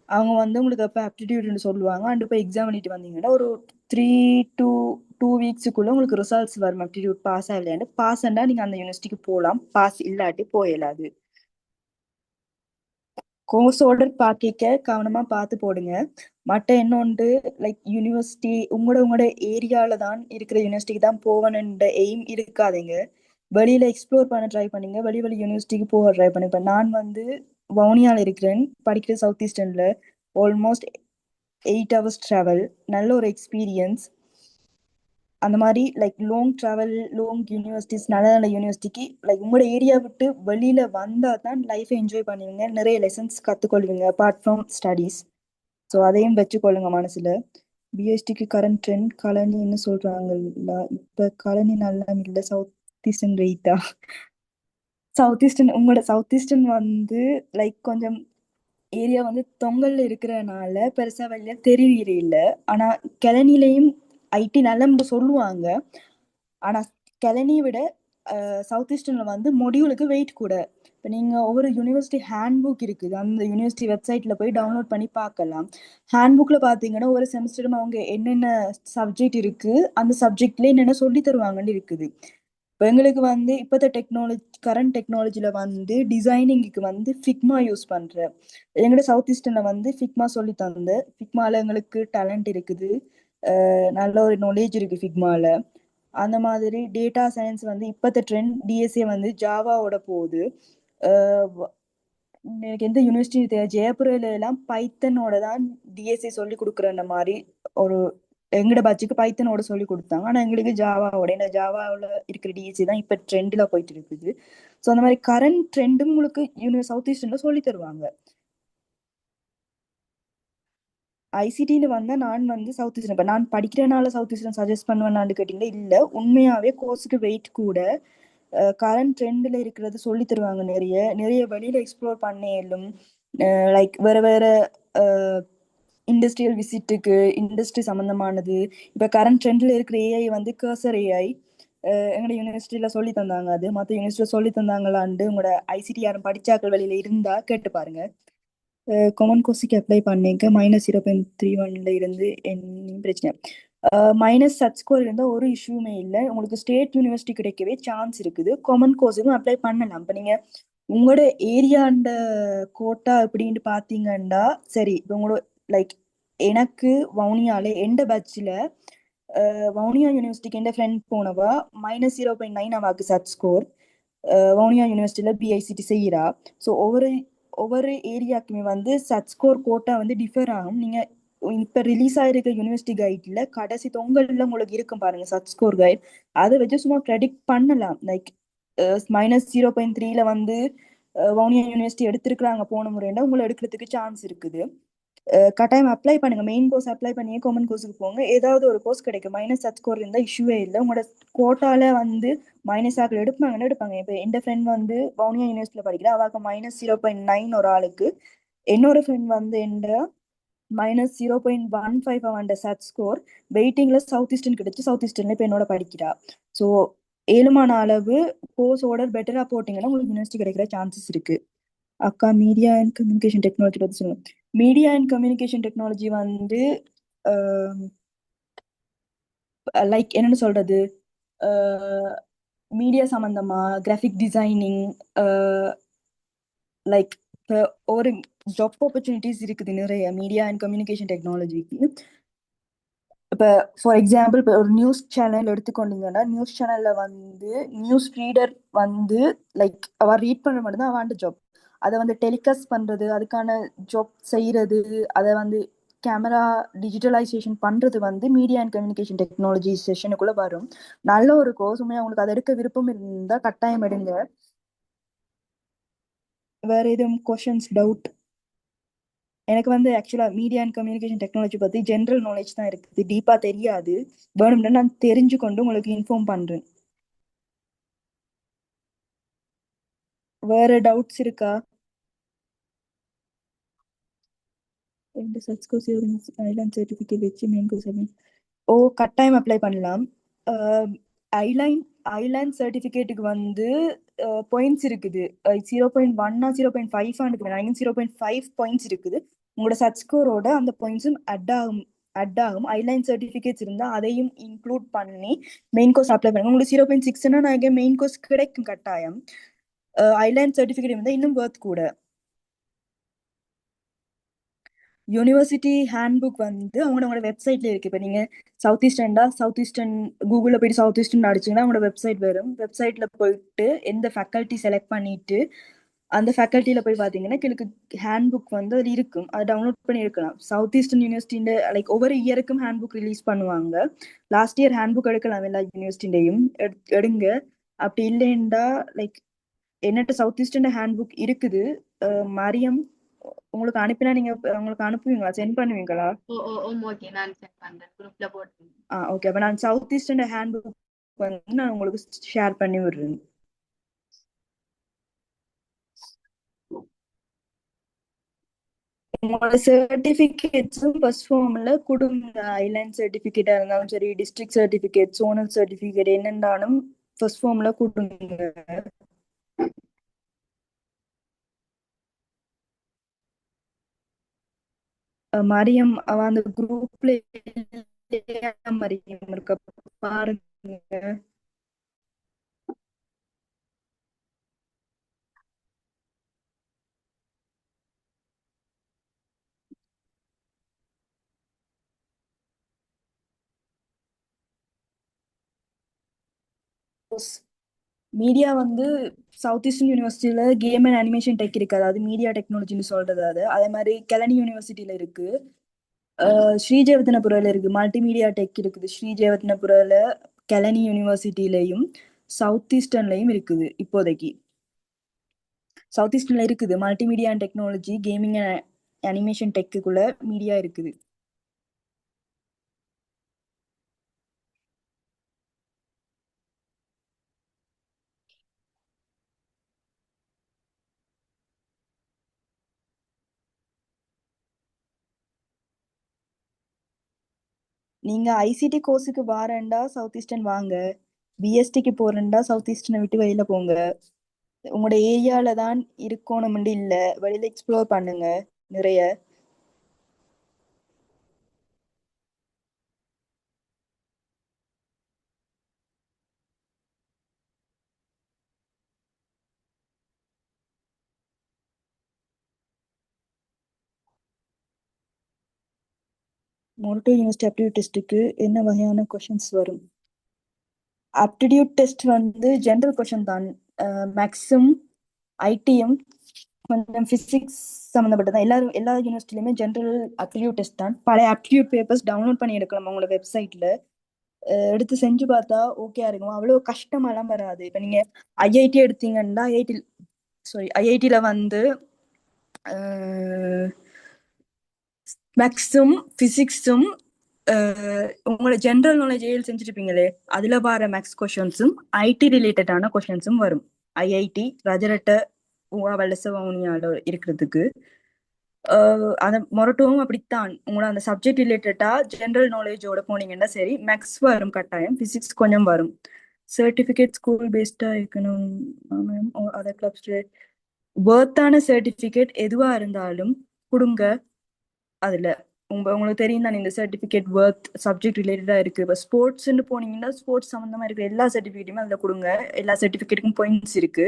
அவங்க வந்து உங்களுக்கு அப்போ ஆப்டிடியூட்னு சொல்லுவாங்க. அண்டு போய் எக்ஸாம் பண்ணிட்டு வந்தீங்கன்னா ஒரு 3 to 2 weeks உங்களுக்கு ரிசல்ட்ஸ் வரும். ஆப்டிடியூட் பாஸ் ஆகலையாண்டு. பாஸ் ஆண்டா நீங்கள் அந்த யூனிவர்சிட்டிக்கு போகலாம், பாஸ் இல்லாட்டி போயிடாது. கோர்ஸ் ஆர்டர் பார்க்க கவனமாக பார்த்து போடுங்க. மற்ற இன்னொன்று லைக் யூனிவர்சிட்டி உங்களோட ஏரியாவில் தான் இருக்கிற யூனிவர்சிட்டிக்கு தான் போகணுன்ற எய்ம் இருக்காதீங்க. வெளியில் எக்ஸ்ப்ளோர் பண்ண ட்ரை பண்ணுங்க, வெளி யூனிவர்சிட்டிக்கு போக ட்ரை பண்ணுங்க. இப்போ நான் வந்து வவுனியாவில் இருக்கிறேன், படிக்கிறது சவுத் ஈஸ்டர்னில். ஆல்மோஸ்ட் 8 hours ட்ராவல், நல்ல ஒரு எக்ஸ்பீரியன்ஸ். அந்த மாதிரி like long travel, long universities, நல்ல நல்ல யூனிவர்சிட்டிக்கு லைக் உங்களோட ஏரியா விட்டு வெளியில் வந்தால் தான் லைஃப்பை என்ஜாய் பண்ணுவீங்க, நிறைய லெசன்ஸ் கற்றுக்கொள்வீங்க அப்பார்ட் ஃப்ரம் ஸ்டடீஸ். ஸோ அதையும் வச்சுக்கொள்ளுங்க மனசில். பிஎஸ்டிக்கு கரண்ட் ட்ரெண்ட் கழனின்னு சொல்கிறாங்கல்ல, இப்போ கழனி நல்லா இல்லை, சவுத் ஈஸ்டர்ன் வெயிட்டா? சவுத் ஈஸ்டர்ன் உங்களோட சவுத் ஈஸ்டர்ன் வந்து லைக் கொஞ்சம் ஏரியா வந்து தொங்கல்ல இருக்கிறனால பெருசா வெளியில தெரியல இல்லை. ஆனா கிளனிலையும் ஐடி நல்ல சொல்லுவாங்க. ஆனா கிளனியை விட சவுத் ஈஸ்டர்ன்ல வந்து மொடியூலுக்கு வெயிட் கூட. இப்போ நீங்க ஒவ்வொரு யூனிவர்சிட்டி ஹேண்ட் புக் இருக்குது, அந்த யூனிவர்சிட்டி வெப்சைட்ல போய் டவுன்லோட் பண்ணி பார்க்கலாம். ஹேண்ட் புக்ல பாத்தீங்கன்னா ஒரு செமஸ்டரும் அவங்க என்னென்ன சப்ஜெக்ட் இருக்கு, அந்த சப்ஜெக்ட்ல என்னென்ன சொல்லி தருவாங்கன்னு இருக்குது. இப்போ எங்களுக்கு வந்து இப்போத்த கரண்ட் டெக்னாலஜியில் வந்து டிசைனிங்க்கு வந்து ஃபிக்மா யூஸ் பண்ணுறேன். எங்களோட சவுத் ஈஸ்டர்னில் வந்து ஃபிக்மா சொல்லி தந்து, ஃபிக்மாவில் எங்களுக்கு டேலண்ட் இருக்குது, நல்ல ஒரு நாலேஜ் இருக்குது ஃபிக்மாவில். அந்த மாதிரி டேட்டா சயின்ஸ் வந்து இப்போத்த ட்ரெண்ட் டிஎஸ்ஏ வந்து ஜாவாவோட போகுது. எனக்கு எந்த யூனிவர்சிட்டி தெரியாது, ஜெயபுரில எல்லாம் பைத்தனோட தான் டிஎஸ்ஏ சொல்லி கொடுக்குற மாதிரி ஒரு எங்களோட பட்ஜெட்டுக்கு பைத்தனோட சொல்லி கொடுத்தாங்க. ஆனால் எங்களுக்கு ஜாவாவோட, ஏன்னா ஜாவாவில் இருக்கிற டிஎஸ்சி தான் இப்போ ட்ரெண்டில் போயிட்டு இருக்குது. ஸோ அந்த மாதிரி கரண்ட் ட்ரெண்டும் உங்களுக்கு சவுத் ஈஸ்டர்னில் சொல்லி தருவாங்க. ஐசிடின்னு வந்தால் நான் வந்து சவுத் ஈஸ்டர்ன், இப்போ நான் படிக்கிறனால சவுத் ஈஸ்டர்ன் சஜஸ்ட் பண்ணுவேன்னான்னு கேட்டிங்கன்னா இல்லை, உண்மையாகவே கோர்ஸுக்கு வெயிட் கூட. கரண்ட் ட்ரெண்டில் இருக்கிறது சொல்லி தருவாங்க, நிறைய நிறைய வெளியில் எக்ஸ்ப்ளோர் பண்ணேலும். லைக் வேறு வேறு இண்டஸ்ட்ரியல் விசிட்டுக்கு, இண்டஸ்ட்ரி சம்மந்தமானது. இப்போ கரண்ட் ட்ரெண்டில் இருக்கிற ஏஐ வந்து கர்சர் ஏஐ எங்களோட யூனிவர்சிட்டியில் சொல்லி தந்தாங்க. அது மற்ற யூனிவர்சிட்டியில் சொல்லி தந்தாங்களான்ட்டு உங்களோட ஐசிடி யாரும் படிச்சாக்கள் வெளியில் இருந்தால் கேட்டு பாருங்க. காமன் கோர்ஸுக்கு அப்ளை பண்ணிக்க -0.31 இருந்து என்ன பிரச்சனை. மைனஸ் சட் ஸ்கோர் இருந்தால் ஒரு இஷ்யூமே இல்லை, உங்களுக்கு ஸ்டேட் யூனிவர்சிட்டி கிடைக்கவே சான்ஸ் இருக்குது. காமன் கோர்ஸுக்கும் அப்ளை பண்ணலாம். இப்போ நீங்கள் உங்களோட ஏரியாண்ட கோட்டா எப்படின்னு பார்த்தீங்கன்னா சரி. இப்போ உங்களோட லைக் எனக்கு வவுனியாவில் எந்த பேட்சில் வவுனியா யூனிவர்சிட்டிக்கு எந்த ஃப்ரெண்ட் போனவா -0.9 அவாக்கு சட் ஸ்கோர். வவுனியா யூனிவர்சிட்டியில் பிஐசிடி செய்கிறா. ஸோ ஒவ்வொரு ஏரியாக்குமே வந்து சட் ஸ்கோர் கோட்டா வந்து டிஃபர் ஆகும். நீங்கள் இப்போ ரிலீஸ் ஆகிருக்க யூனிவர்சிட்டி கைடில் கடைசி தொங்கலில் உங்களுக்கு இருக்கும் பாருங்க சட் ஸ்கோர் கைட், அதை வச்சு சும்மா ப்ரெடிக்ட் பண்ணலாம். லைக் -0.3 வந்து வவுனியா யூனிவர்சிட்டி எடுத்திருக்கிறாங்க போன முறைன்னா உங்களை எடுக்கிறதுக்கு சான்ஸ் இருக்குது. கட்டாயம் அப்ளை பண்ணுங்க, மெயின் கோர்ஸ் அப்ளை பண்ணி காமன் கோர்ஸுக்கு போங்க, ஏதாவது ஒரு கோர்ஸ் கிடைக்கும். மைனஸ் சட் ஸ்கோர் இருந்தால் இஷ்யூவே இல்லை. உங்களோட கோட்டால வந்து மைனஸ் ஆக்கள் எடுப்பாங்க. இப்போ எந்த ஃப்ரெண்ட் வந்து வவுனியா யூனிவர்சிட்டியில் படிக்கிறா, அவளுக்கு -0.9 ஒரு ஆளுக்கு. இன்னொரு ஃப்ரெண்ட் வந்து எந்த -0.15 அவன் சட் ஸ்கோர் வெயிட்டிங்ல சவுத் ஈஸ்டர்ன் கிடைச்சு சவுத் ஈஸ்டர்ன்ல இப்போ என்னோட படிக்கிறா. ஸோ ஏழுமான அளவு கோர்ஸ் ஆர்டர் பெட்டரா போட்டிங்கன்னா உங்களுக்கு யூனிவர்சிட்டி கிடைக்கிற சான்சஸ் இருக்கு. அக்கா மீடியா அண்ட் கம்யூனிகேஷன் டெக்னாலஜி பற்றி சொல்லுங்க. மீடியா அண்ட் கம்யூனிகேஷன் டெக்னாலஜி வந்து லைக் என்னன்னு சொல்றது, மீடியா சம்பந்தமா கிராஃபிக் டிசைனிங், லைக் ஒரு ஜாப் ஆப்பர்ச்சுனிட்டிஸ் இருக்குது நிறைய மீடியா அண்ட் கம்யூனிகேஷன் டெக்னாலஜிக்கு. இப்போ ஃபார் எக்ஸாம்பிள் இப்போ ஒரு நியூஸ் சேனல் எடுத்துக்கொண்டீங்கன்னா நியூஸ் சேனல்ல வந்து நியூஸ் ரீடர் வந்து லைக் அவ ரீட் பண்ண மட்டும்தான் அவன் ஜாப். அதை வந்து டெலிகாஸ்ட் பண்றது, அதுக்கான ஜாப் செய்யறது, அதை வந்து கேமரா டிஜிட்டலைசேஷன் பண்றது மீடியா அண்ட் கம்யூனிகேஷன் டெக்னாலஜி செஷனுக்குள்ள வரும். நல்ல ஒரு கோர்ஸ். உங்களுக்கு அதை எடுக்க விருப்பம் இருந்தா கட்டாயம் எடுங்க. வேற எதுவும் கொஷன்ஸ், டவுட்? எனக்கு ஆக்சுவலா மீடியா அண்ட் கம்யூனிகேஷன் டெக்னாலஜி பத்தி ஜென்ரல் நாலேஜ் தான் இருக்குது, டீப்பா தெரியாது. வேணும்னா நான் தெரிஞ்சுக்கொண்டு உங்களுக்கு இன்ஃபார்ம் பண்றேன். வேற டவுட்ஸ் இருக்கா? ரெண்டு சர்ச் கோர்ஸ் ஐலாண்ட் சர்டிஃபிகேட் வச்சு மெயின் கோர்ஸ் ஓ கட்டாயம் அப்ளை பண்ணலாம். ஐலைன் ஐலைன் சர்டிஃபிகேட்டுக்கு பாயிண்ட்ஸ் இருக்குது. 0.1 0.5 0.5 பாயிண்ட்ஸ் இருக்குது. உங்களோட சர்ச் ஸ்கோரோட அந்த பாயிண்ட்ஸும் அட் ஆகும். ஐலைன் சர்டிஃபிகேட்ஸ் இருந்தால் அதையும் இன்க்ளூட் பண்ணி மெயின் கோர்ஸ் அப்ளை பண்ணுங்க. உங்களுக்கு 0.6னா நான் மெயின் கோர்ஸ் கிடைக்கும் கட்டாயம். ஐலைன் சர்டிஃபிகேட் இருந்தால் இன்னும் ஒர்த் கூட. யூனிவர்சிட்டி ஹேண்ட்புக் அவங்களோட வெப்சைட்ல இருக்கு. இப்போ நீங்க சவுத் ஈஸ்டர்ன் கூகுளில் போயிட்டு சவுத் ஈஸ்டர்ன் அடிச்சீங்கன்னா அவங்களோட வெப்சைட் வரும். வெப்சைட்ல போயிட்டு எந்த ஃபேக்கல்ட்டி செலக்ட் பண்ணிட்டு அந்த ஃபேக்கல்ட்டியில போய் பார்த்தீங்கன்னா எனக்கு ஹேண்ட்புக் அதில் இருக்கும். அதை டவுன்லோட் பண்ணி எடுக்கலாம். சவுத் ஈஸ்டர்ன் யூனிவர்சிட்டியில லைக் ஒவ்வொரு இயருக்கும் ஹேண்ட்புக் ரிலீஸ் பண்ணுவாங்க. லாஸ்ட் இயர் ஹேண்ட்புக் எடுக்கலாம் எல்லா யூனிவர்சிட்டிலையும் எடுங்க. அப்படி இல்லைண்டா லைக் என்னட்ட சவுத் ஈஸ்டர்ன் ஹேண்ட்புக் இருக்குது. மரியம் உங்களுக்கு அனுப்பினா நீங்க உங்களுக்கு அனுப்புவீங்களா, சென்ட் பண்ணுவீங்களா? ஓகே, நான் சென்ட் பண்றேன், குரூப்ல போடுறேன். ஓகே. அப்ப நான் சவுத் ஈஸ்டர்ன் ஹேண்ட்புக் நான் உங்களுக்கு ஷேர் பண்ணி விடுறேன். உங்களோட சர்டிபிகேட்ஸும் ஃபர்ஸ்ட் ஃபார்ம்ல கொடுங்க. ஐலைன் சர்டிபிகேட்டா இருந்தாலும் சரி, டிஸ்ட்ரிக்ட் சர்டிபிகேட், சோனல் சர்டிபிகேட் என்னென்னாலும் ஃபர்ஸ்ட் ஃபார்ம்ல கொடுங்க. மரியம் அவ அந்த குரூப்ல மரியம் இருக்க பாருங்க. மீடியா சவுத் ஈஸ்டர்ன் யூனிவர்சிட்டியில கேம் அண்ட் அனிமேஷன் டெக் இருக்கு. அதாவது மீடியா டெக்னாலஜின்னு சொல்றது. அதே மாதிரி கெலனி யூனிவர்சிட்டியில இருக்கு. ஸ்ரீஜெயவர்தனபுரில இருக்கு. மல்டிமீடியா டெக் இருக்குது ஸ்ரீஜெயவர்தனபுரில, கெலனி யூனிவர்சிட்டிலையும் சவுத் ஈஸ்டர்ன்லயும் இருக்குது. இப்போதைக்கு சவுத் ஈஸ்டர்ன்ல இருக்குது multimedia and technology, gaming and animation டெக்குக்குள்ள மீடியா இருக்குது. நீங்க ஐசிடி கோர்ஸுக்கு வாரண்டா சவுத் ஈஸ்டர்ன் வாங்க. பிஎஸ்டிக்கு போறேன்டா சவுத் ஈஸ்டர்னை விட்டு வெளியில போங்க. உங்களோட ஏரியால தான் இருக்கணும்னு இல்ல, வெளியில எக்ஸ்ப்ளோர் பண்ணுங்க நிறைய. மொரட்டோ யூனிவர்சிட்டி ஆப்டிடியூட் டெஸ்ட்டுக்கு என்ன வகையான கொஷின்ஸ் வரும்? ஆப்டிடியூட் டெஸ்ட் ஜென்ரல் கொஷின் தான். மேக்ஸும் ஐடியும் கொஞ்சம் பிசிக்ஸ் சம்மந்தப்பட்டதான். எல்லா யூனிவர்சிட்டிலையுமே ஜென்ரல் ஆப்டிடியூட் டெஸ்ட் தான். பழைய ஆப்டிடியூட் பேப்பர்ஸ் டவுன்லோட் பண்ணி எடுக்கலாம் உங்களோட வெப்சைட்ல. எடுத்து செஞ்சு பார்த்தா ஓகேயா இருக்கும். அவ்வளவு கஷ்டமாலாம் வராது. இப்ப நீங்க ஐஐடி எடுத்தீங்கன்னா ஐஐடியில மேக்ஸும் பிசிக்ஸும் உங்களோட ஜென்ரல் நாலேஜ் ஏஎல் செஞ்சுருப்பீங்களே, அதுல வர மேக்ஸ் கொஷின்ஸும் ஐடி ரிலேட்டடான கொஷின்ஸும் வரும். ஐஐடி ரஜரட்ட வல்லசவனியால இருக்கிறதுக்கு அந்த மொரட்டோவும் அப்படித்தான். உங்களோட அந்த சப்ஜெக்ட் ரிலேட்டடா ஜென்ரல் நாலேஜோட போனீங்கன்னா சரி, மேக்ஸ் வரும் கட்டாயம், பிசிக்ஸ் கொஞ்சம் வரும். சர்டிபிகேட் ஸ்கூல் பேஸ்டா இருக்கணும். அதர் கிளப்ஸ் ஒர்த்தான சர்டிபிகேட் எதுவா இருந்தாலும் கொடுங்க. அதுல உங்களுக்கு தெரியும் தான் இந்த சர்டிபிகேட் ஒர்த் சப்ஜெக்ட் ரிலேட்டடா இருக்கு. இப்போ ஸ்போர்ட்ஸ்ன்னு போனீங்கன்னா ஸ்போர்ட்ஸ் சம்பந்தமா இருக்கிற எல்லா சர்டிபிகேட்டுமே அதுல கொடுங்க. எல்லா சர்டிபிகேட்டுக்கும் பாயிண்ட்ஸ் இருக்கு.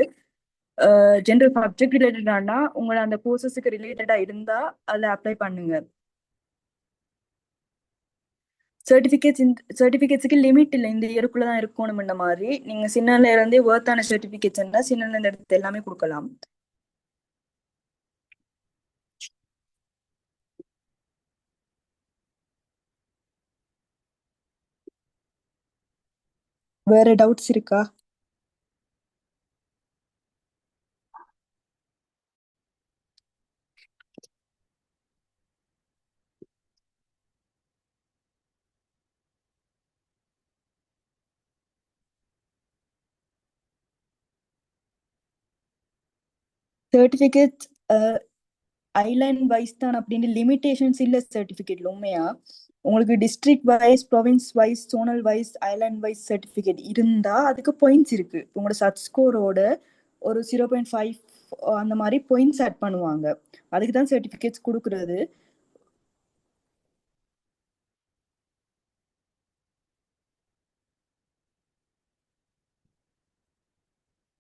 ஜென்ரல் சப்ஜெக்ட் ரிலேட்டடானா உங்களோட அந்த கோர்சஸுக்கு ரிலேட்டடா இருந்தா அதுல அப்ளை பண்ணுங்க. சர்டிபிகேட்ஸுக்கு லிமிட் இல்லை, இந்த இயருக்குள்ளதான் இருக்கணும்ன்ற மாதிரி. நீங்க சின்னல இருந்தே ஒர்த்தான சர்டிபிகேட்ஸ் இருந்தா சின்னல இருந்து எடுத்து எல்லாமே கொடுக்கலாம். வேற டவுட்ஸ் இருக்கா? சர்டிஃபிகேட் ஐலாண்ட் வைஸ் தான் அப்படின்னு லிமிடேஷன்ஸ் இல்ல சர்டிஃபிகேட்ல உண்மையா. உங்களுக்கு district wise, province wise, zonal wise, island wise certificate இருந்தா அதுக்கு பாயிண்ட்ஸ் இருக்கு. உங்களோட சட் ஸ்கோரோட ஒரு 0.5 அந்த மாதிரி பாயிண்ட்ஸ் ஆட் பண்ணுவாங்க. அதுக்கு தான் சர்டிஃபிகேட்ஸ் கொடுக்கறது.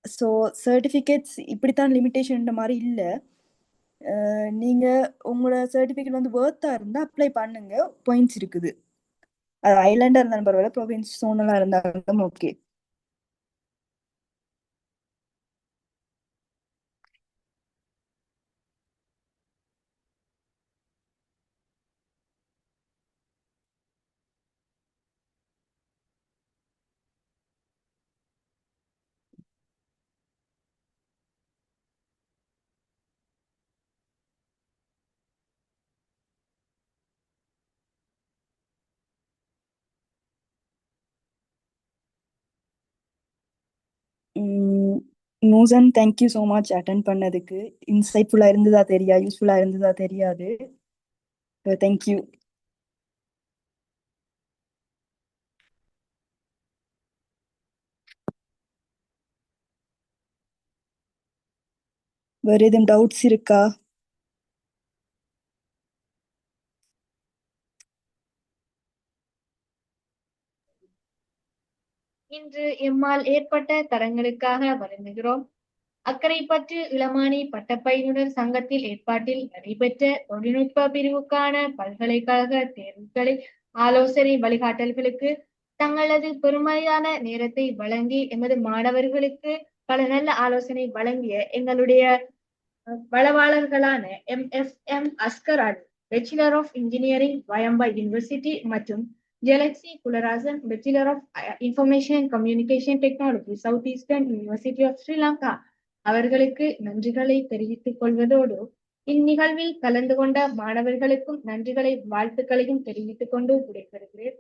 ஸோ சர்டிஃபிகேட்ஸ் இப்படித்தான் லிமிடேஷன் மாதிரி இல்லை. நீங்க உங்களோட சர்டிஃபிகேட் வந்து ஒர்த்தா இருந்தா அப்ளை பண்ணுங்க, பாயிண்ட்ஸ் இருக்குது. அது ஐலாண்டா இருந்தாலும் பரவாயில்ல, ப்ரொவின்ஸ் சோனலா இருந்தாலும் okay. Nusan, thank you so much attend பண்ணதுக்கு. இன்சைட்ஃபுல்லா இருந்ததா தெரியா, யூஸ்ஃபுல்லா இருந்ததா தெரியாது. தேங்க்யூ. வேற எதுவும் டவுட்ஸ் இருக்கா? இன்று எம்மால் ஏற்பட்ட தரங்களுக்காக வருந்துகிறோம். அக்கரைப்பற்று இளமானி பட்டப்பயிலுனர் சங்கத்தில் ஏற்பாட்டில் நடைபெற்ற தொழில்நுட்ப பிரிவுக்கான பல்கலைக்கழக தேர்வுகளை ஆலோசனை வழிகாட்டல்களுக்கு தங்களது பெருமதியான நேரத்தை வழங்கி எமது மாணவர்களுக்கு பல நல்ல ஆலோசனை வழங்கிய எங்களுடைய வளவாளர்களான MFM Askar Ali, bachelor of engineering Wayamba University, மற்றும் Jelaxy Kularasan, bachelor of information and communication technology, South Eastern University of Sri Lanka அவர்களுக்கு நன்றிகளை தெரிவித்துக் கொள்வதோடு இந்நிகழ்வில் கலந்து கொண்ட மாணவர்களுக்கும் நன்றிகளை வாழ்த்துக்களையும் தெரிவித்துக் கொண்டு விடைபெறுகிறேன்.